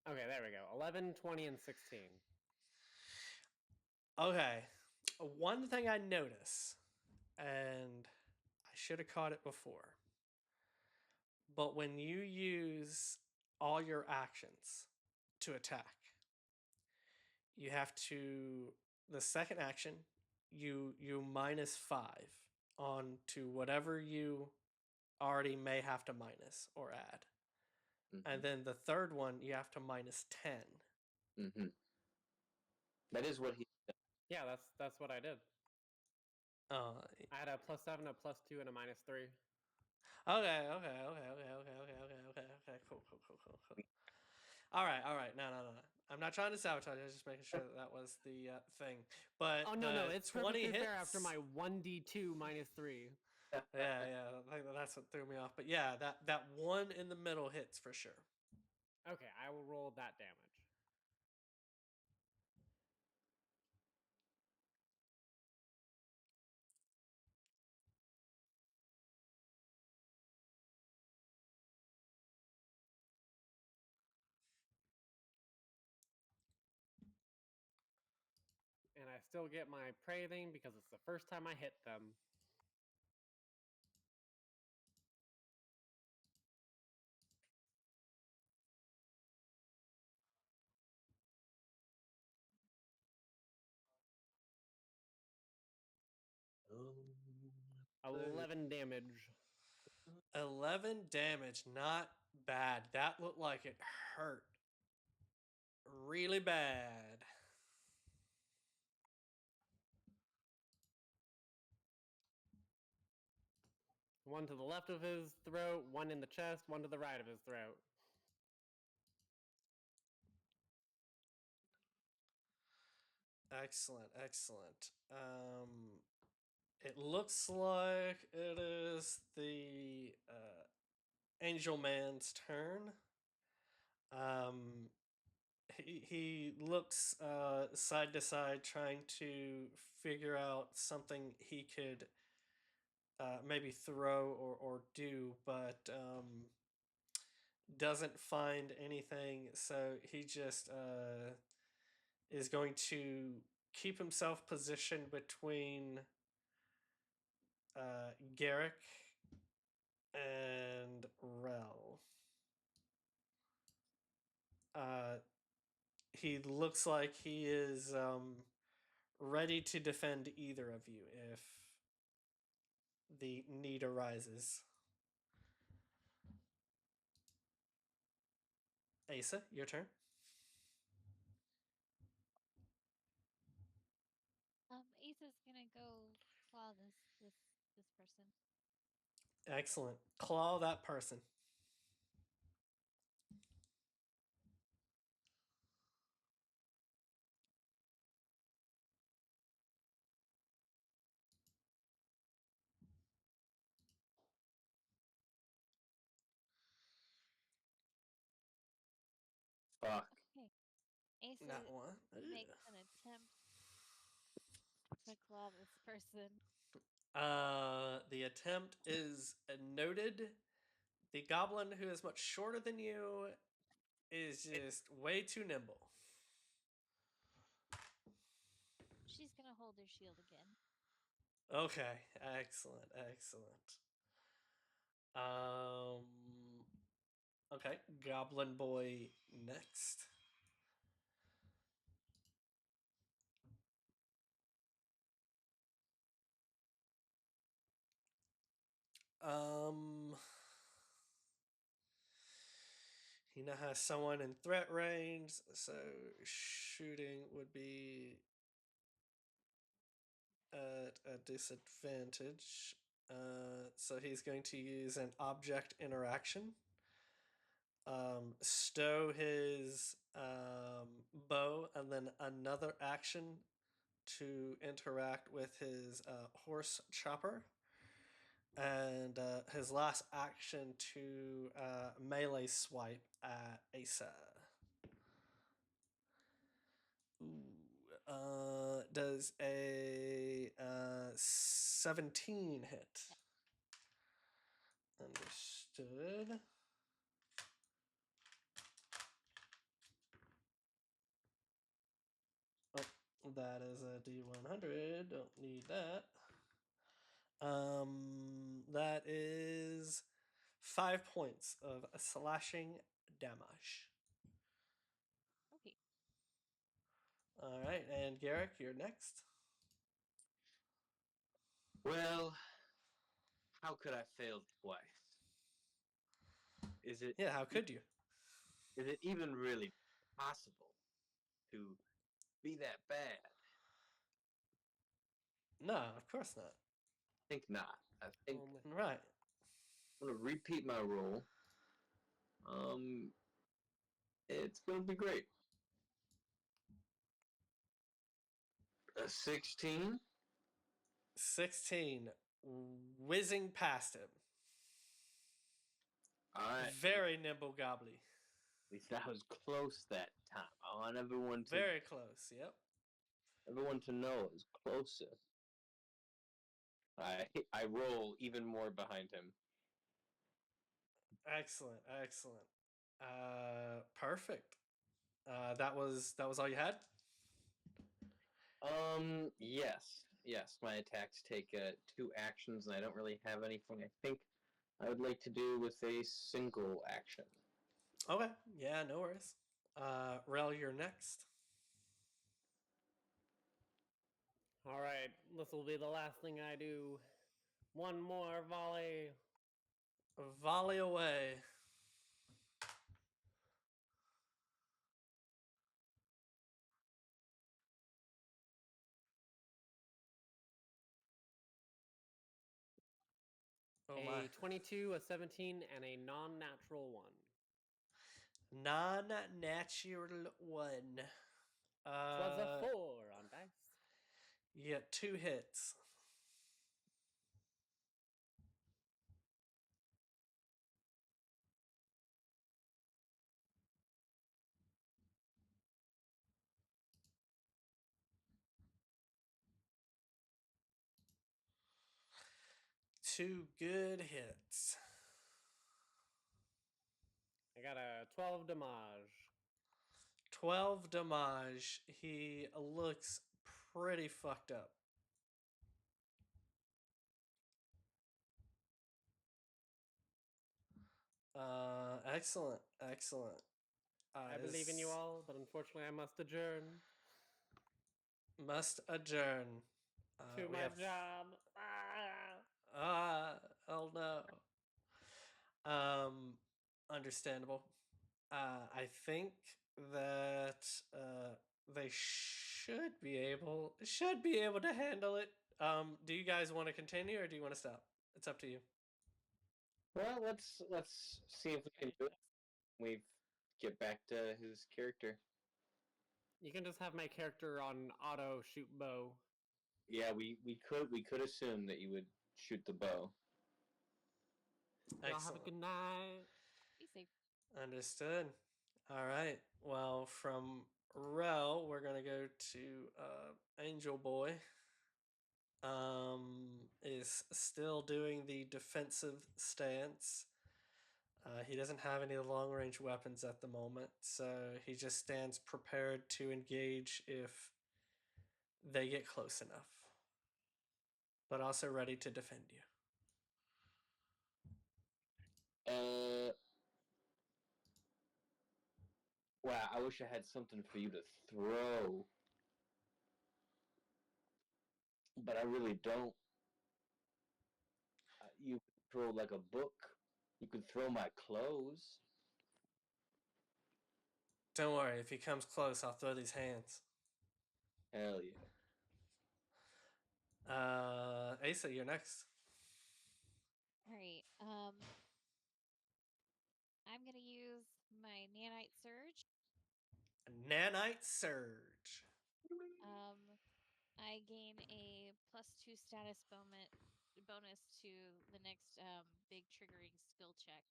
Okay, there we go. 11, 20, and 16. Okay. One thing I notice, and I should have caught it before, but when you use all your actions to attack, you have to the second action you minus 5 on to whatever you already may have to minus or add. Mm-hmm. And then the third one you have to minus 10. Mm-hmm. That is what he. Yeah, that's what I did. Uh, I had a +7, a +2, and a -3. Okay. Cool. All right. No. I'm not trying to sabotage. I was just making sure that was the thing. But Oh no, the it's 20 perfectly hits. fair after my 1d2 -3. Yeah. That's what threw me off. But yeah, that one in the middle hits for sure. Okay, I will roll that damage. And I still get my prey thing because it's the first time I hit them. 11 damage. 11 damage, not bad. That looked like it hurt really bad. One to the left of his throat, one in the chest, one to the right of his throat. Excellent, excellent. It looks like it is the Angel Man's turn. He looks side to side, trying to figure out something he could maybe throw or do, but doesn't find anything. So he just is going to keep himself positioned between Garrick and Rel. He looks like he is ready to defend either of you if the need arises. Asa, your turn. Asa's gonna go claw this person. Excellent. Claw that person. Fuck. Okay. Asa That one. makes an attempt to claw this person. The attempt is noted. The goblin, who is much shorter than you, is just way too nimble. She's gonna hold her shield again. Okay, excellent, excellent. Okay, Goblin Boy next. He now has someone in threat range, so shooting would be at a disadvantage. So he's going to use an object interaction. Stow his bow, and then another action to interact with his horse chopper, and his last action to melee swipe at Asa. Ooh, does a 17 hit? Understood. Oh, that is a D100. Don't need that. That is 5 points of slashing damage. Okay. All right, and Garrick, you're next. Well, how could I fail twice? Is it? Yeah, how could you? Is it even really possible to be that bad? No, of course not. I think not. I think Right. I'm gonna repeat my roll. It's gonna be great. A 16. 16, whizzing past him. All right. Very nimble gobbly. At least I was close that time. I want everyone to Very close, yep. know it was closer. I roll even more behind him. Excellent, excellent. Perfect. That was all you had? Yes. My attacks take 2 actions, and I don't really have anything I think I would like to do with a single action. Okay, yeah, no worries. Rel, you're next. All right, this will be the last thing I do. One more volley. Volley away. Oh my. A 22, a 17, and a non-natural 1. Non-natural 1. Twas a 4 on dice. You get 2 hits. Two good hits. I got a 12 damage. 12 damage. He looks pretty fucked up. Excellent, excellent. I believe in you all, but unfortunately I must adjourn Must adjourn. to We my have job. oh no. Understandable. I think that they should be able to handle it. Do you guys want to continue or do you want to stop? It's up to you. Well, let's see if we can do it. We get back to his character. You can just have my character on auto shoot bow. Yeah, we could assume that you would shoot the bow. Y'all have a Excellent. good night. Be safe. Understood. All right. Well, from Rel, we're gonna go to Angel Boy. Is still doing the defensive stance. He doesn't have any long range weapons at the moment, so he just stands prepared to engage if they get close enough, but also ready to defend you. Wow, I wish I had something for you to throw. But I really don't. You could throw like a book. You could throw my clothes. Don't worry, if he comes close, I'll throw these hands. Hell yeah. Asa, you're next. All right. I'm gonna use my nanite surge. Nanite Surge. I gain a +2 status bonus to the next big triggering skill check.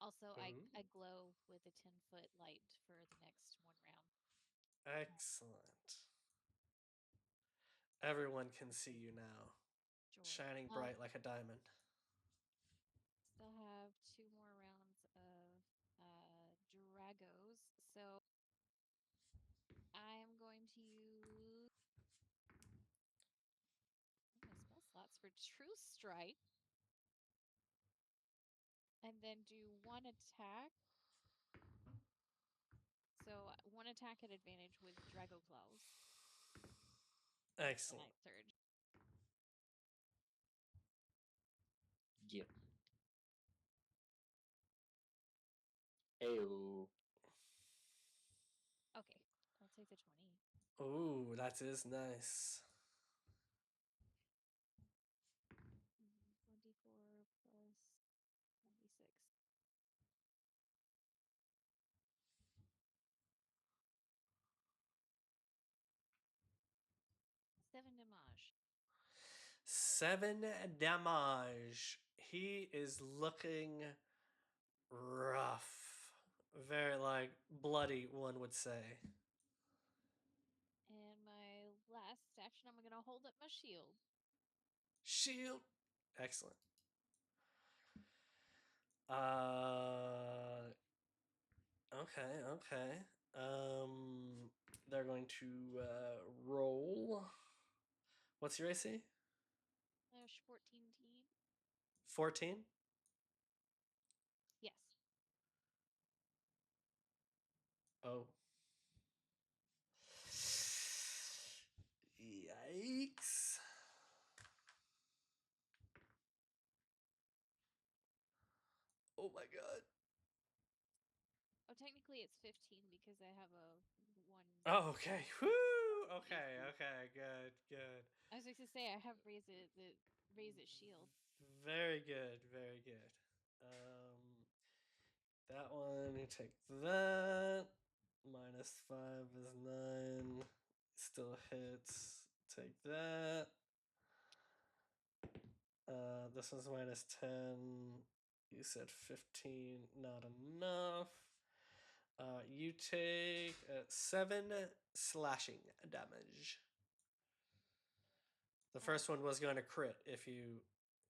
Also, I glow with a 10-foot light for the next 1 round. Excellent. Everyone can see you now, Joy. shining bright like a diamond. Still have 2 more rounds of Dragos, so I am going to use my spell slots for True Strike, and then do 1 attack. So 1 attack at advantage with Drago Claws. Excellent. Nanite Surge. Yeah. Ayo. Okay, I'll take the 20. Ooh, that is nice. 1d4 plus 1d6. 7 damage. 7 damage. He is looking rough. Very, like, bloody, one would say. And my last action, I'm going to hold up my shield. Shield. Excellent. Okay. They're going to roll. What's your AC? 14 teen. 14? Yes. Oh. Yikes. technically it's 15 because I have a one. Oh, okay. Woo! Okay, AC. okay, good, good. I was going to say I have raise it shield. Very good, very good. That one, you take that. -5 is 9. Still hits. Take that. This is -10. You said 15, not enough. You take 7 slashing damage. The first one was going to crit if you.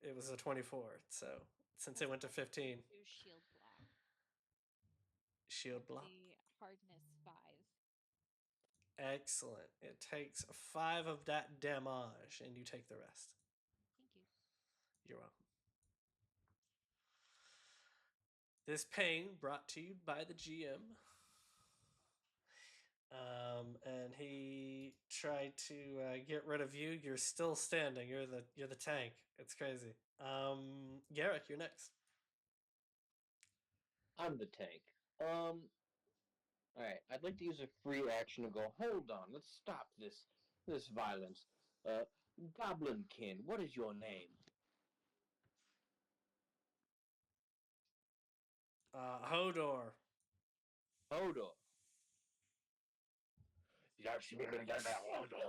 It was a 24, so since it went to 15, Shield block. shield block. The hardness 5. Excellent. It takes 5 of that damage, and you take the rest. Thank you. You're welcome. This pain brought to you by the GM. And he tried to get rid of you. You're still standing. You're the tank. It's crazy. Garrick, you're next. I'm the tank. Alright, I'd like to use a free action to go, hold on, let's stop this violence. Goblinkin, what is your name? Hodor. Hodor.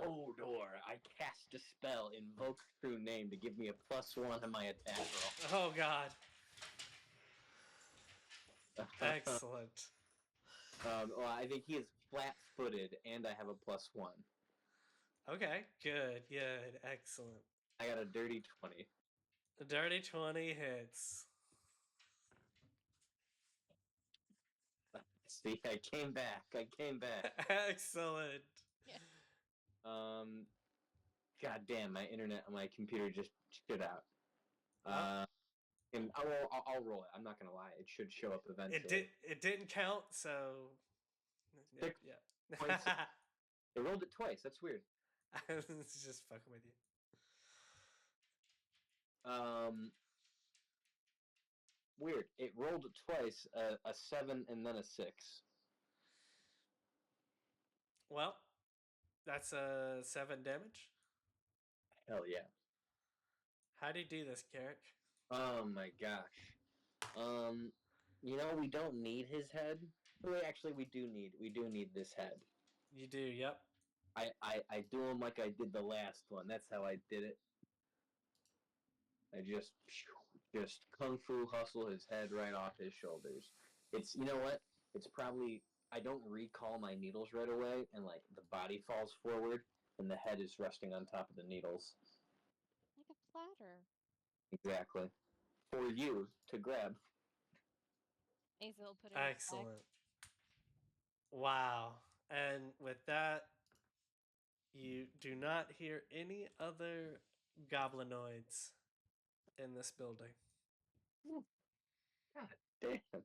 Hodor. I cast a spell, invoke true name to give me a +1 on my attack roll. Oh God. Excellent. Well, I think he is flat-footed, and I have a +1. Okay, good, good, excellent. I got a dirty 20. The dirty 20 hits. See, I came back. Excellent. Yeah. God damn, my internet on my computer just shit out. Well, And I'll roll it. I'm not gonna lie; it should show up eventually. it didn't count, so yeah. 6 yeah. points. They rolled it twice. That's weird. It's just fucking with you. Weird. It rolled it twice. A 7 and then a 6. Well, that's a 7 damage. Hell yeah. How do you do this, Garrick? Oh my gosh. We don't need his head. Well, actually, we do need this head. You do, yep. I do him like I did the last one. That's how I did it. I just kung fu hustle his head right off his shoulders. It's, you know what? It's probably, I don't recall my needles right away, and like the body falls forward, and the head is resting on top of the needles. Like a platter. Exactly. For you to grab. Asa will put it in his bag. Excellent. Wow. And with that, you do not hear any other goblinoids in this building. God damn.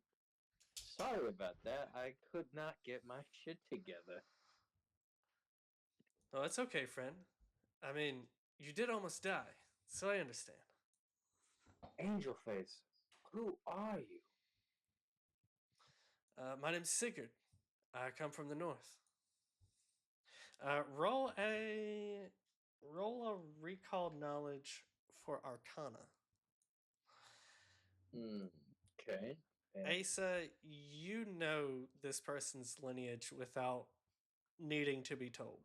Sorry about that. I could not get my shit together. Oh, it's okay, friend. I mean, you did almost die, so I understand. Angel Face, who are you? My name's Sigurd. I come from the north. Roll a recall knowledge for Arcana. Okay. Asa, you know this person's lineage without needing to be told.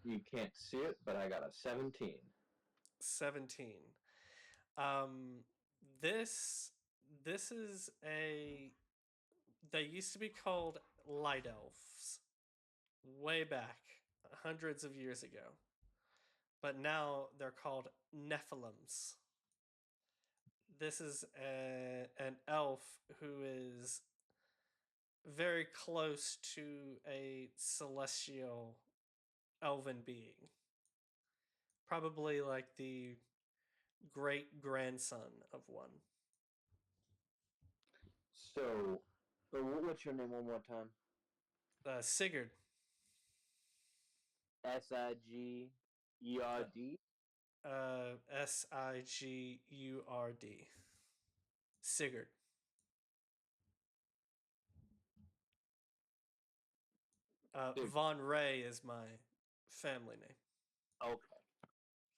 You can't see it, but I got a 17. 17. This is a. They used to be called light elves, way back, hundreds of years ago, but now they're called Nephilims. This is an elf who is very close to a celestial elven being. Probably like the great grandson of one. So, what's your name one more time? Sigurd. Sigurd? Sigurd. Sigurd. Dude. Von Ray is my family name. Okay.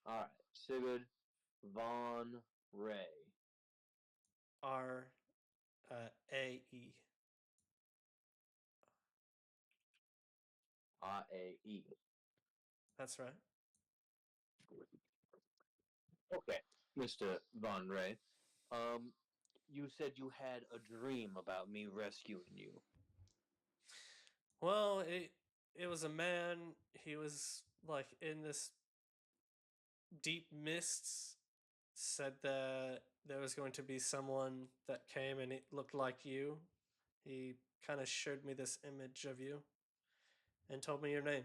All right. Sigurd Von Ray. R-A-E. R-A-E. That's right. Okay, Mr. Von Ray. Um, you said you had a dream about me rescuing you. Well, it was a man. He was like in this deep mists. Said that there was going to be someone that came and it looked like you. He kind of showed me this image of you and told me your name.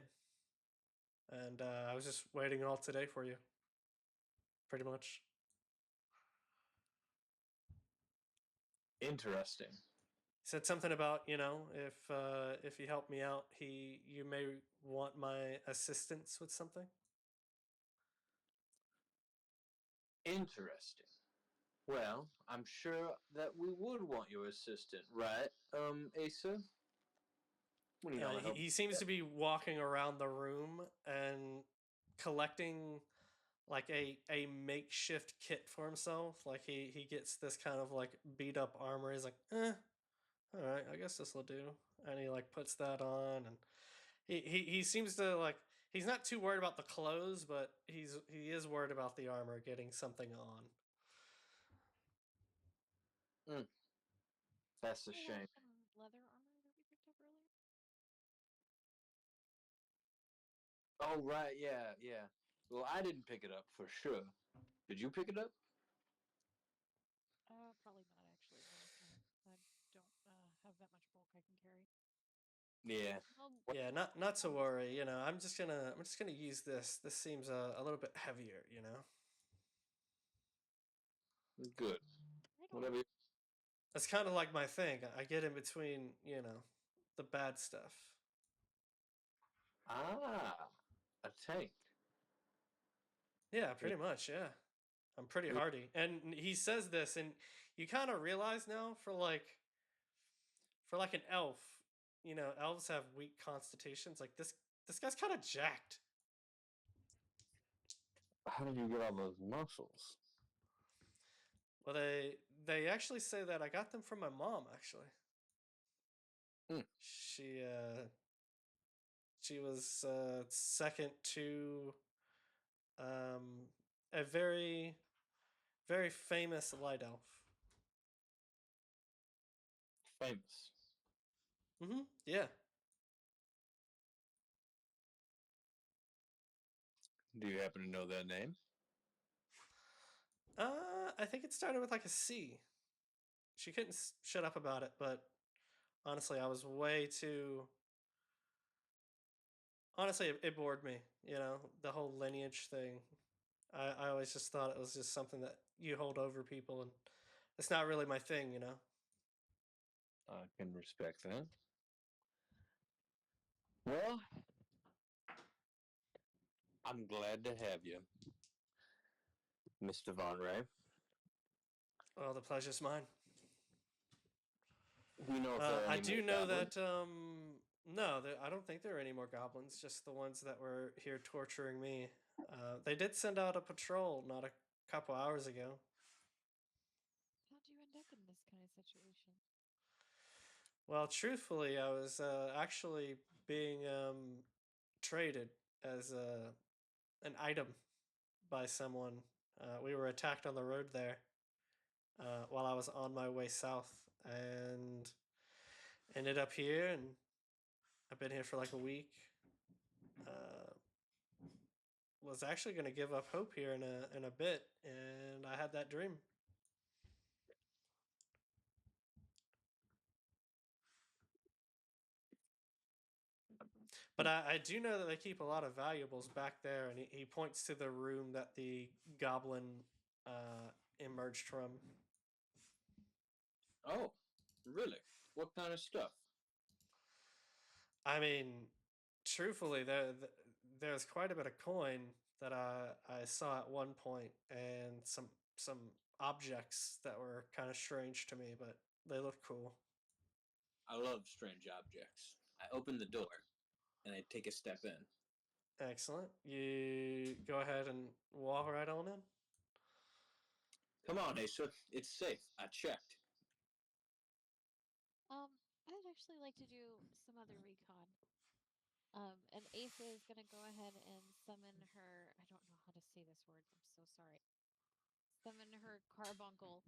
And I was just waiting all today for you, pretty much. Interesting. He said something about, if you help me out, you may want my assistance with something. Interesting. Well, I'm sure that we would want your assistant, right, Asa? We need all the help. He seems to be walking around the room and collecting like a makeshift kit for himself. Like he gets this kind of like beat up armor. He's like, all right, I guess this will do. And he like puts that on, and he seems to like he's not too worried about the clothes, but he is worried about the armor getting something on. That's a Oh, shame. some leather armor that we picked up earlier. Oh, right, yeah, yeah. Well, I didn't pick it up for sure. Did you pick it up? Probably not actually. No, I don't have that much bulk I can carry. Yeah. Well, Yeah, not to worry. I'm just gonna use this. This seems a little bit heavier. Good. right on. Whatever. It's kind of like my thing. I get in between, the bad stuff. Ah, a tank. Yeah, pretty much. Yeah, I'm pretty hardy. And he says this, and you kind of realize now for like an elf, elves have weak constitutions. Like this guy's kind of jacked. How did you get all those muscles? Well, they actually say that I got them from my mom. Actually, Hmm. she was second to a very very famous light elf. Famous. Yeah. Do you happen to know their name? I think it started with like a C. She couldn't shut up about it, but honestly, I was way too. Honestly, it bored me. The whole lineage thing. I always just thought it was just something that you hold over people, and it's not really my thing. I can respect that. Well, I'm glad to have you, Mr. Von Ray. Well, the pleasure's mine. Do you know if there are I any more do know goblins? that. No, I don't think there are any more goblins. Just the ones that were here torturing me. They did send out a patrol not a couple hours ago. How'd you end up in this kind of situation? Well, truthfully, I was actually being traded as an item by someone. We were attacked on the road there while I was on my way south, and ended up here, and I've been here for like a week. Uh, was actually going to give up hope here in a bit, and I had that dream. But I do know that they keep a lot of valuables back there, and he points to the room that the goblin emerged from. Oh, really? What kind of stuff? I mean, truthfully, there's quite a bit of coin that I saw at one point, and some objects that were kind of strange to me, but they look cool. I love strange objects. I open the door. and I take a step in. Excellent. You go ahead and walk right on in. Come on, Asa. It's safe. I checked. I'd actually like to do some other recon. And Asa is gonna go ahead and summon her. I don't know how to say this word. I'm so sorry. Summon her carbuncle.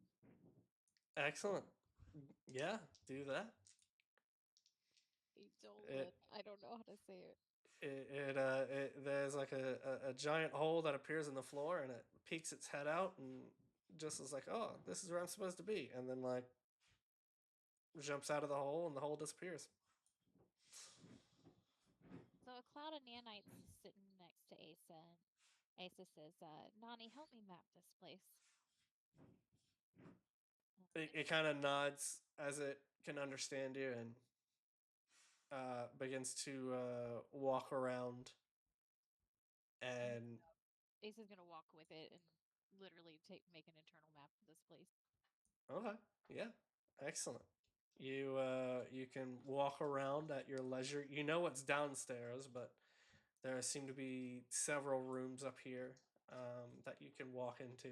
Excellent. Yeah, do that. It, I don't know how to say it. there's like a giant hole that appears in the floor and it peeks its head out and just is like, oh, this is where I'm supposed to be, and then like jumps out of the hole and the hole disappears. So a cloud of nanites is sitting next to Asa, and Asa says, "Nani, help me map this place." It kind of nods as it can understand you and begins to walk around and Asa's gonna walk with it and literally make an internal map of this place. okay, yeah, excellent. You can walk around at your leisure. You know what's downstairs, but there seem to be several rooms up here that you can walk into.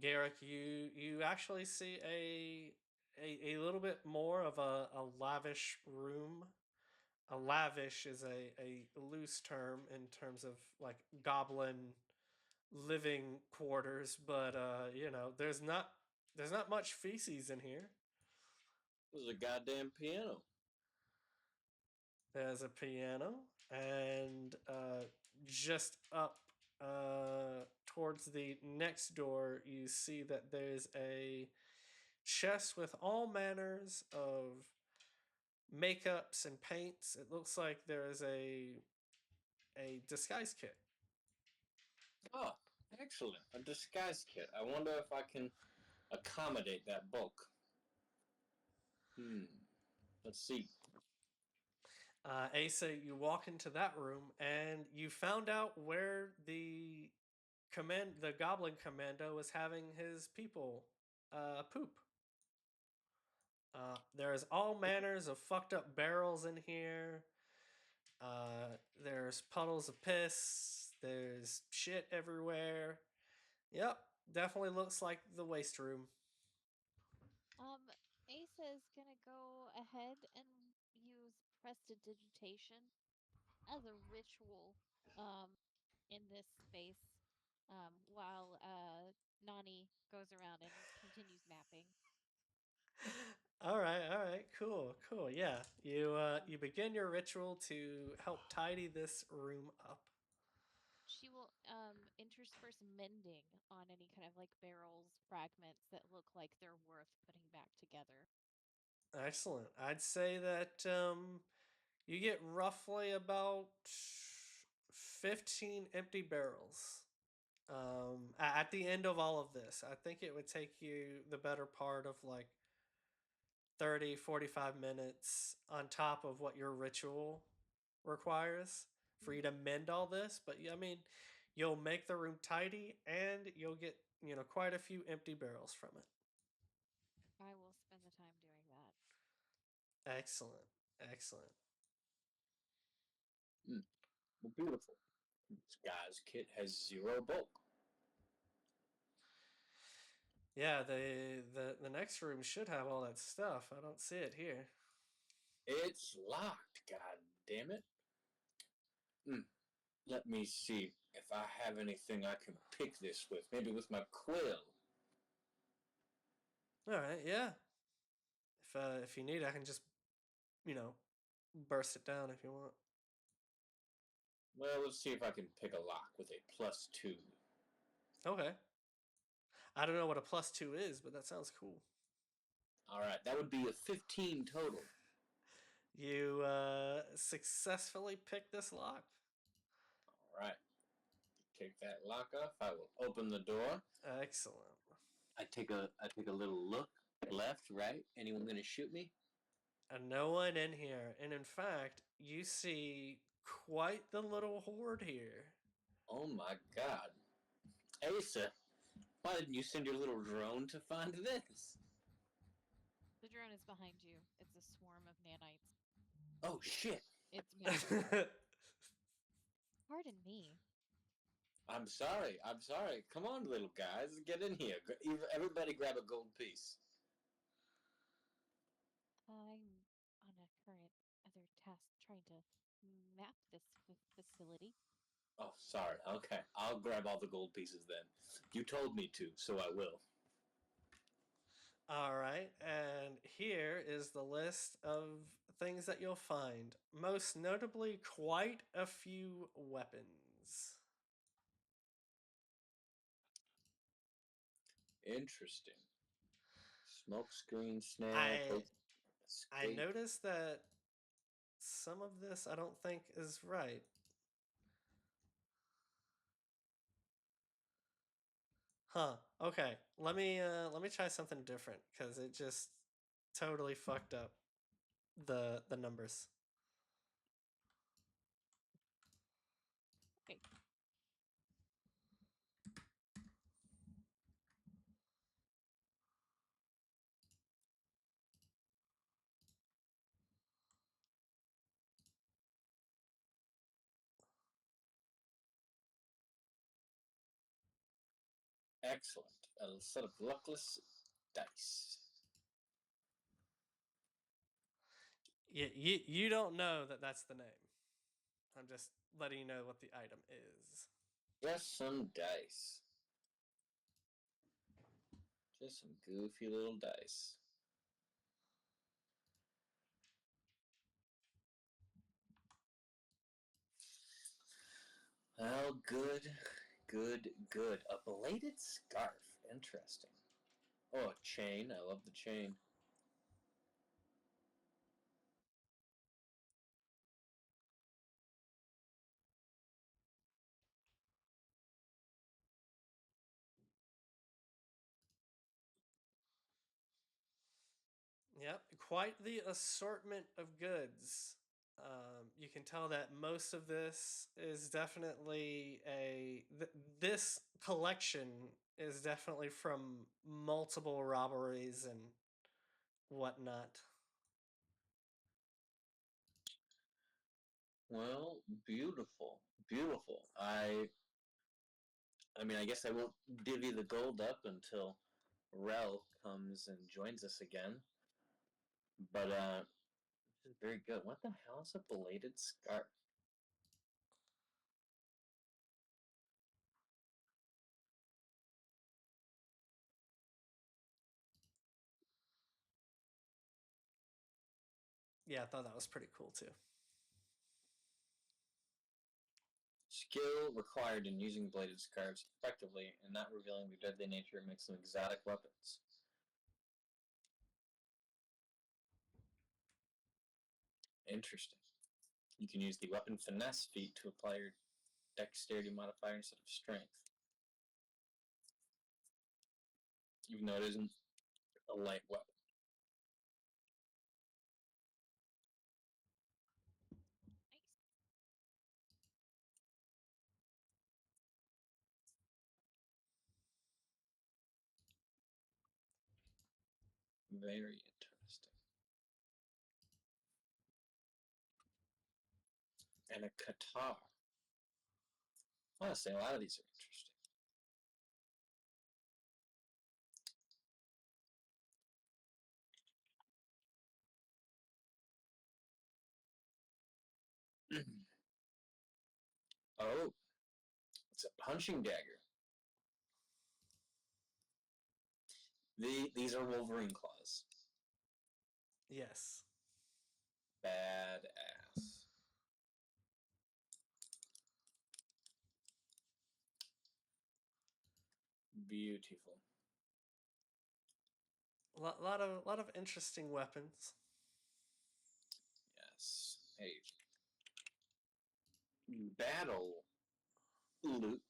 Garrick, you actually see a little bit more of a lavish room. A lavish is a loose term in terms of like goblin living quarters, but you know, there's not much feces in here. There's a goddamn piano. There's a piano, and just up towards the next door, you see that there's a chest with all manners of makeups and paints. It looks like there is a disguise kit. Oh, excellent. A disguise kit. I wonder if I can accommodate that bulk. Let's see. Asa, you walk into that room and you found out where the goblin commando was having his people poop. There's all manners of fucked up barrels in here. There's puddles of piss. There's shit everywhere. Yep, definitely looks like the waste room. Asa is gonna go ahead and use prestidigitation as a ritual in this space while Nani goes around and continues mapping. All right, cool, cool. Yeah, you begin your ritual to help tidy this room up. She will intersperse mending on any kind of like barrels, fragments that look like they're worth putting back together. Excellent. I'd say that you get roughly about 15 empty barrels. At the end of all of this, I think it would take you the better part of like 30, 45 minutes on top of what your ritual requires for you to mend all this. But I mean, you'll make the room tidy and you'll get, you know, quite a few empty barrels from it. I will spend the time doing that. Excellent. Excellent. Well, beautiful. This guy's kit has 0 bulk. Yeah, the next room should have all that stuff. I don't see it here. It's locked, god damn it. Let me see if I have anything I can pick this with. Maybe with my quill. All right, yeah. If you need, I can just, you know, burst it down if you want. Well, let's see if I can pick a lock with a +2. Okay. I don't know what a +2 is, but that sounds cool. Alright, that would be a 15 total. You successfully pick this lock. Alright. Take that lock off. I will open the door. Excellent. I take a little look. Left, right. Anyone gonna shoot me? And no one in here. And in fact, you see quite the little horde here. Oh my god. Asa, why didn't you send your little drone to find this? The drone is behind you. It's a swarm of nanites. Oh shit! It's magical. Pardon me. I'm sorry. I'm sorry. Come on, little guys, get in here. Everybody, grab a gold piece. I'm on a current other task trying to map this facility. Oh, sorry. Okay, I'll grab all the gold pieces then. You told me to, so I will. All right, and here is the list of things that you'll find. Most notably, quite a few weapons. Interesting. Smoke screen, snare, I poke, I escape. noticed that some of this I don't think is right. Huh. Okay. Let me try something different cuz it just totally fucked up the numbers. Okay. Excellent. A set of luckless dice. You don't know that that's the name. I'm just letting you know what the item is. Just some dice. Just some goofy little dice. Well, good, good, good. A bladed scarf. Interesting. Oh, a chain. I love the chain. Yep, quite the assortment of goods. You can tell that most of this is definitely this collection is definitely from multiple robberies and whatnot. Well, beautiful, beautiful. I mean, I guess I won't divvy the gold up until Rel comes and joins us again. But this is very good. What the hell is a belated scarf? Yeah, I thought that was pretty cool too. Skill required in using bladed scarves effectively and not revealing their deadly nature makes them exotic weapons. Interesting. You can use the weapon finesse feat to apply your dexterity modifier instead of strength, even though it isn't a light weapon. Nice. Very interesting. And a katar. Honestly, a lot of these are interesting. Oh, it's a punching dagger. These are Wolverine claws. Yes. Badass. Beautiful. Lot of interesting weapons. Yes. Hey. Battle loot.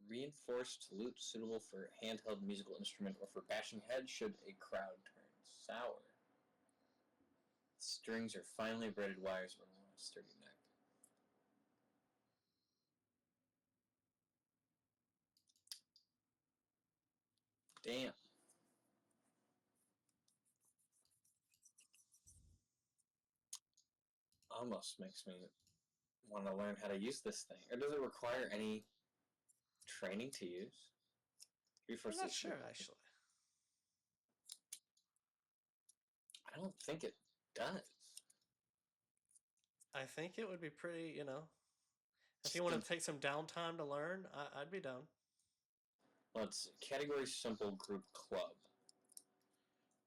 Reinforced loot suitable for handheld musical instrument or for bashing heads should a crowd turn sour. Strings are finely braided wires or a sturdy neck. Damn. almost makes me want to learn how to use this thing. Or does it require any training to use? I'm not sure, actually. I don't think it does. I think it would be pretty, if you want to take some downtime to learn, I'd be down. Well, it's category simple group club.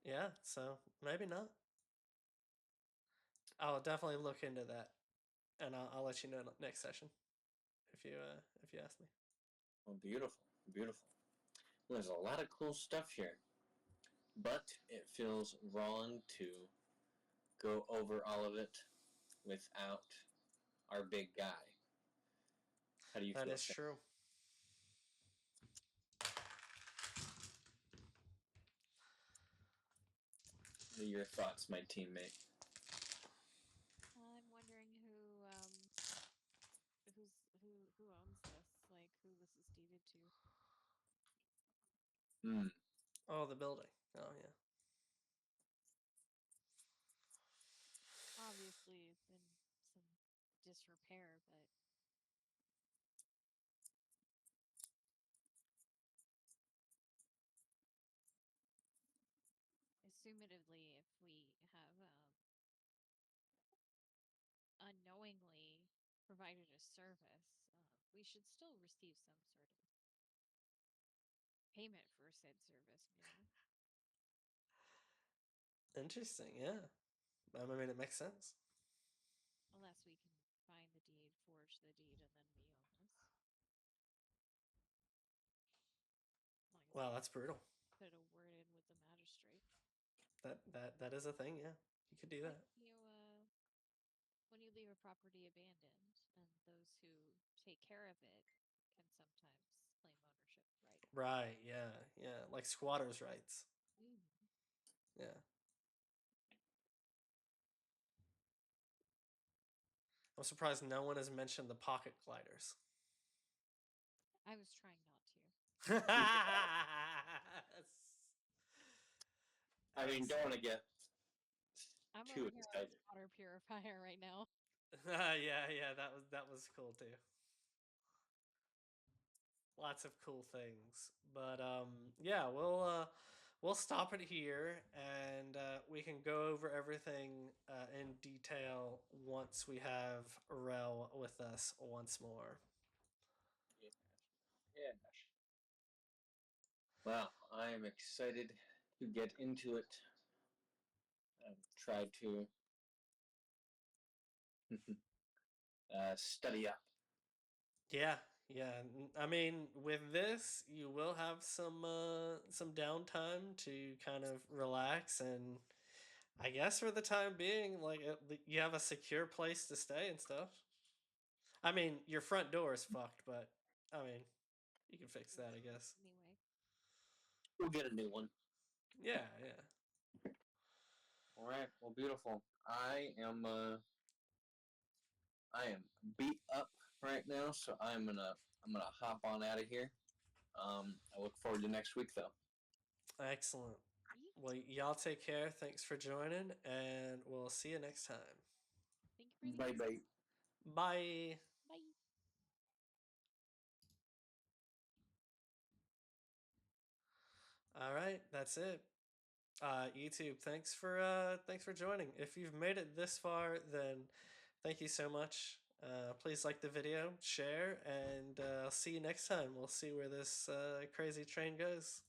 Yeah, so maybe not. I'll definitely look into that, and I'll let you know next session if you ask me. Well, beautiful, beautiful. Well, there's a lot of cool stuff here, but it feels wrong to go over all of it without our big guy. How do you That feel? is true. What are your thoughts, my teammate? I'm wondering who owns this, like who this is deeded to. Hmm. Oh, the building. Oh, yeah. Obviously, it's in some disrepair, but assumedly, if we have unknowingly provided a service, we should still receive some sort of payment for said service, Interesting, yeah. I mean, it makes sense. Unless we can find the deed, forge the deed, and then we own this. Wow, that's brutal. Put a word in with the magistrate. That is a thing, yeah. You could do that. When you leave a property abandoned, and those who take care of it can sometimes claim ownership, right? Right, yeah, yeah. Like squatters' rights. Yeah. I'm surprised no one has mentioned the pocket gliders. I was trying not to. I mean, don't want to get I'm too over here on excited. this water purifier right now. Yeah, that was cool too. Lots of cool things, but yeah, we'll stop it here, and we can go over everything in detail once we have Rel with us once more. Yeah. Well, I am excited to get into it. I've tried to study up. Yeah, yeah. I mean, with this, you will have some downtime to kind of relax, and I guess for the time being, like you have a secure place to stay and stuff. I mean, your front door is fucked, but I mean, you can fix that, I guess. Anyway, We'll get a new one. Yeah, yeah. All right. Well, beautiful. I am beat up right now, so I'm gonna hop on out of here. I look forward to next week, though. Excellent. Well, y'all take care. Thanks for joining, and we'll see you next time. thank you for the Bye game. bye. Bye. Bye. All right, that's it. YouTube, thanks for joining. If you've made it this far, then thank you so much. Please like the video, share, and I'll see you next time. We'll see where this crazy train goes.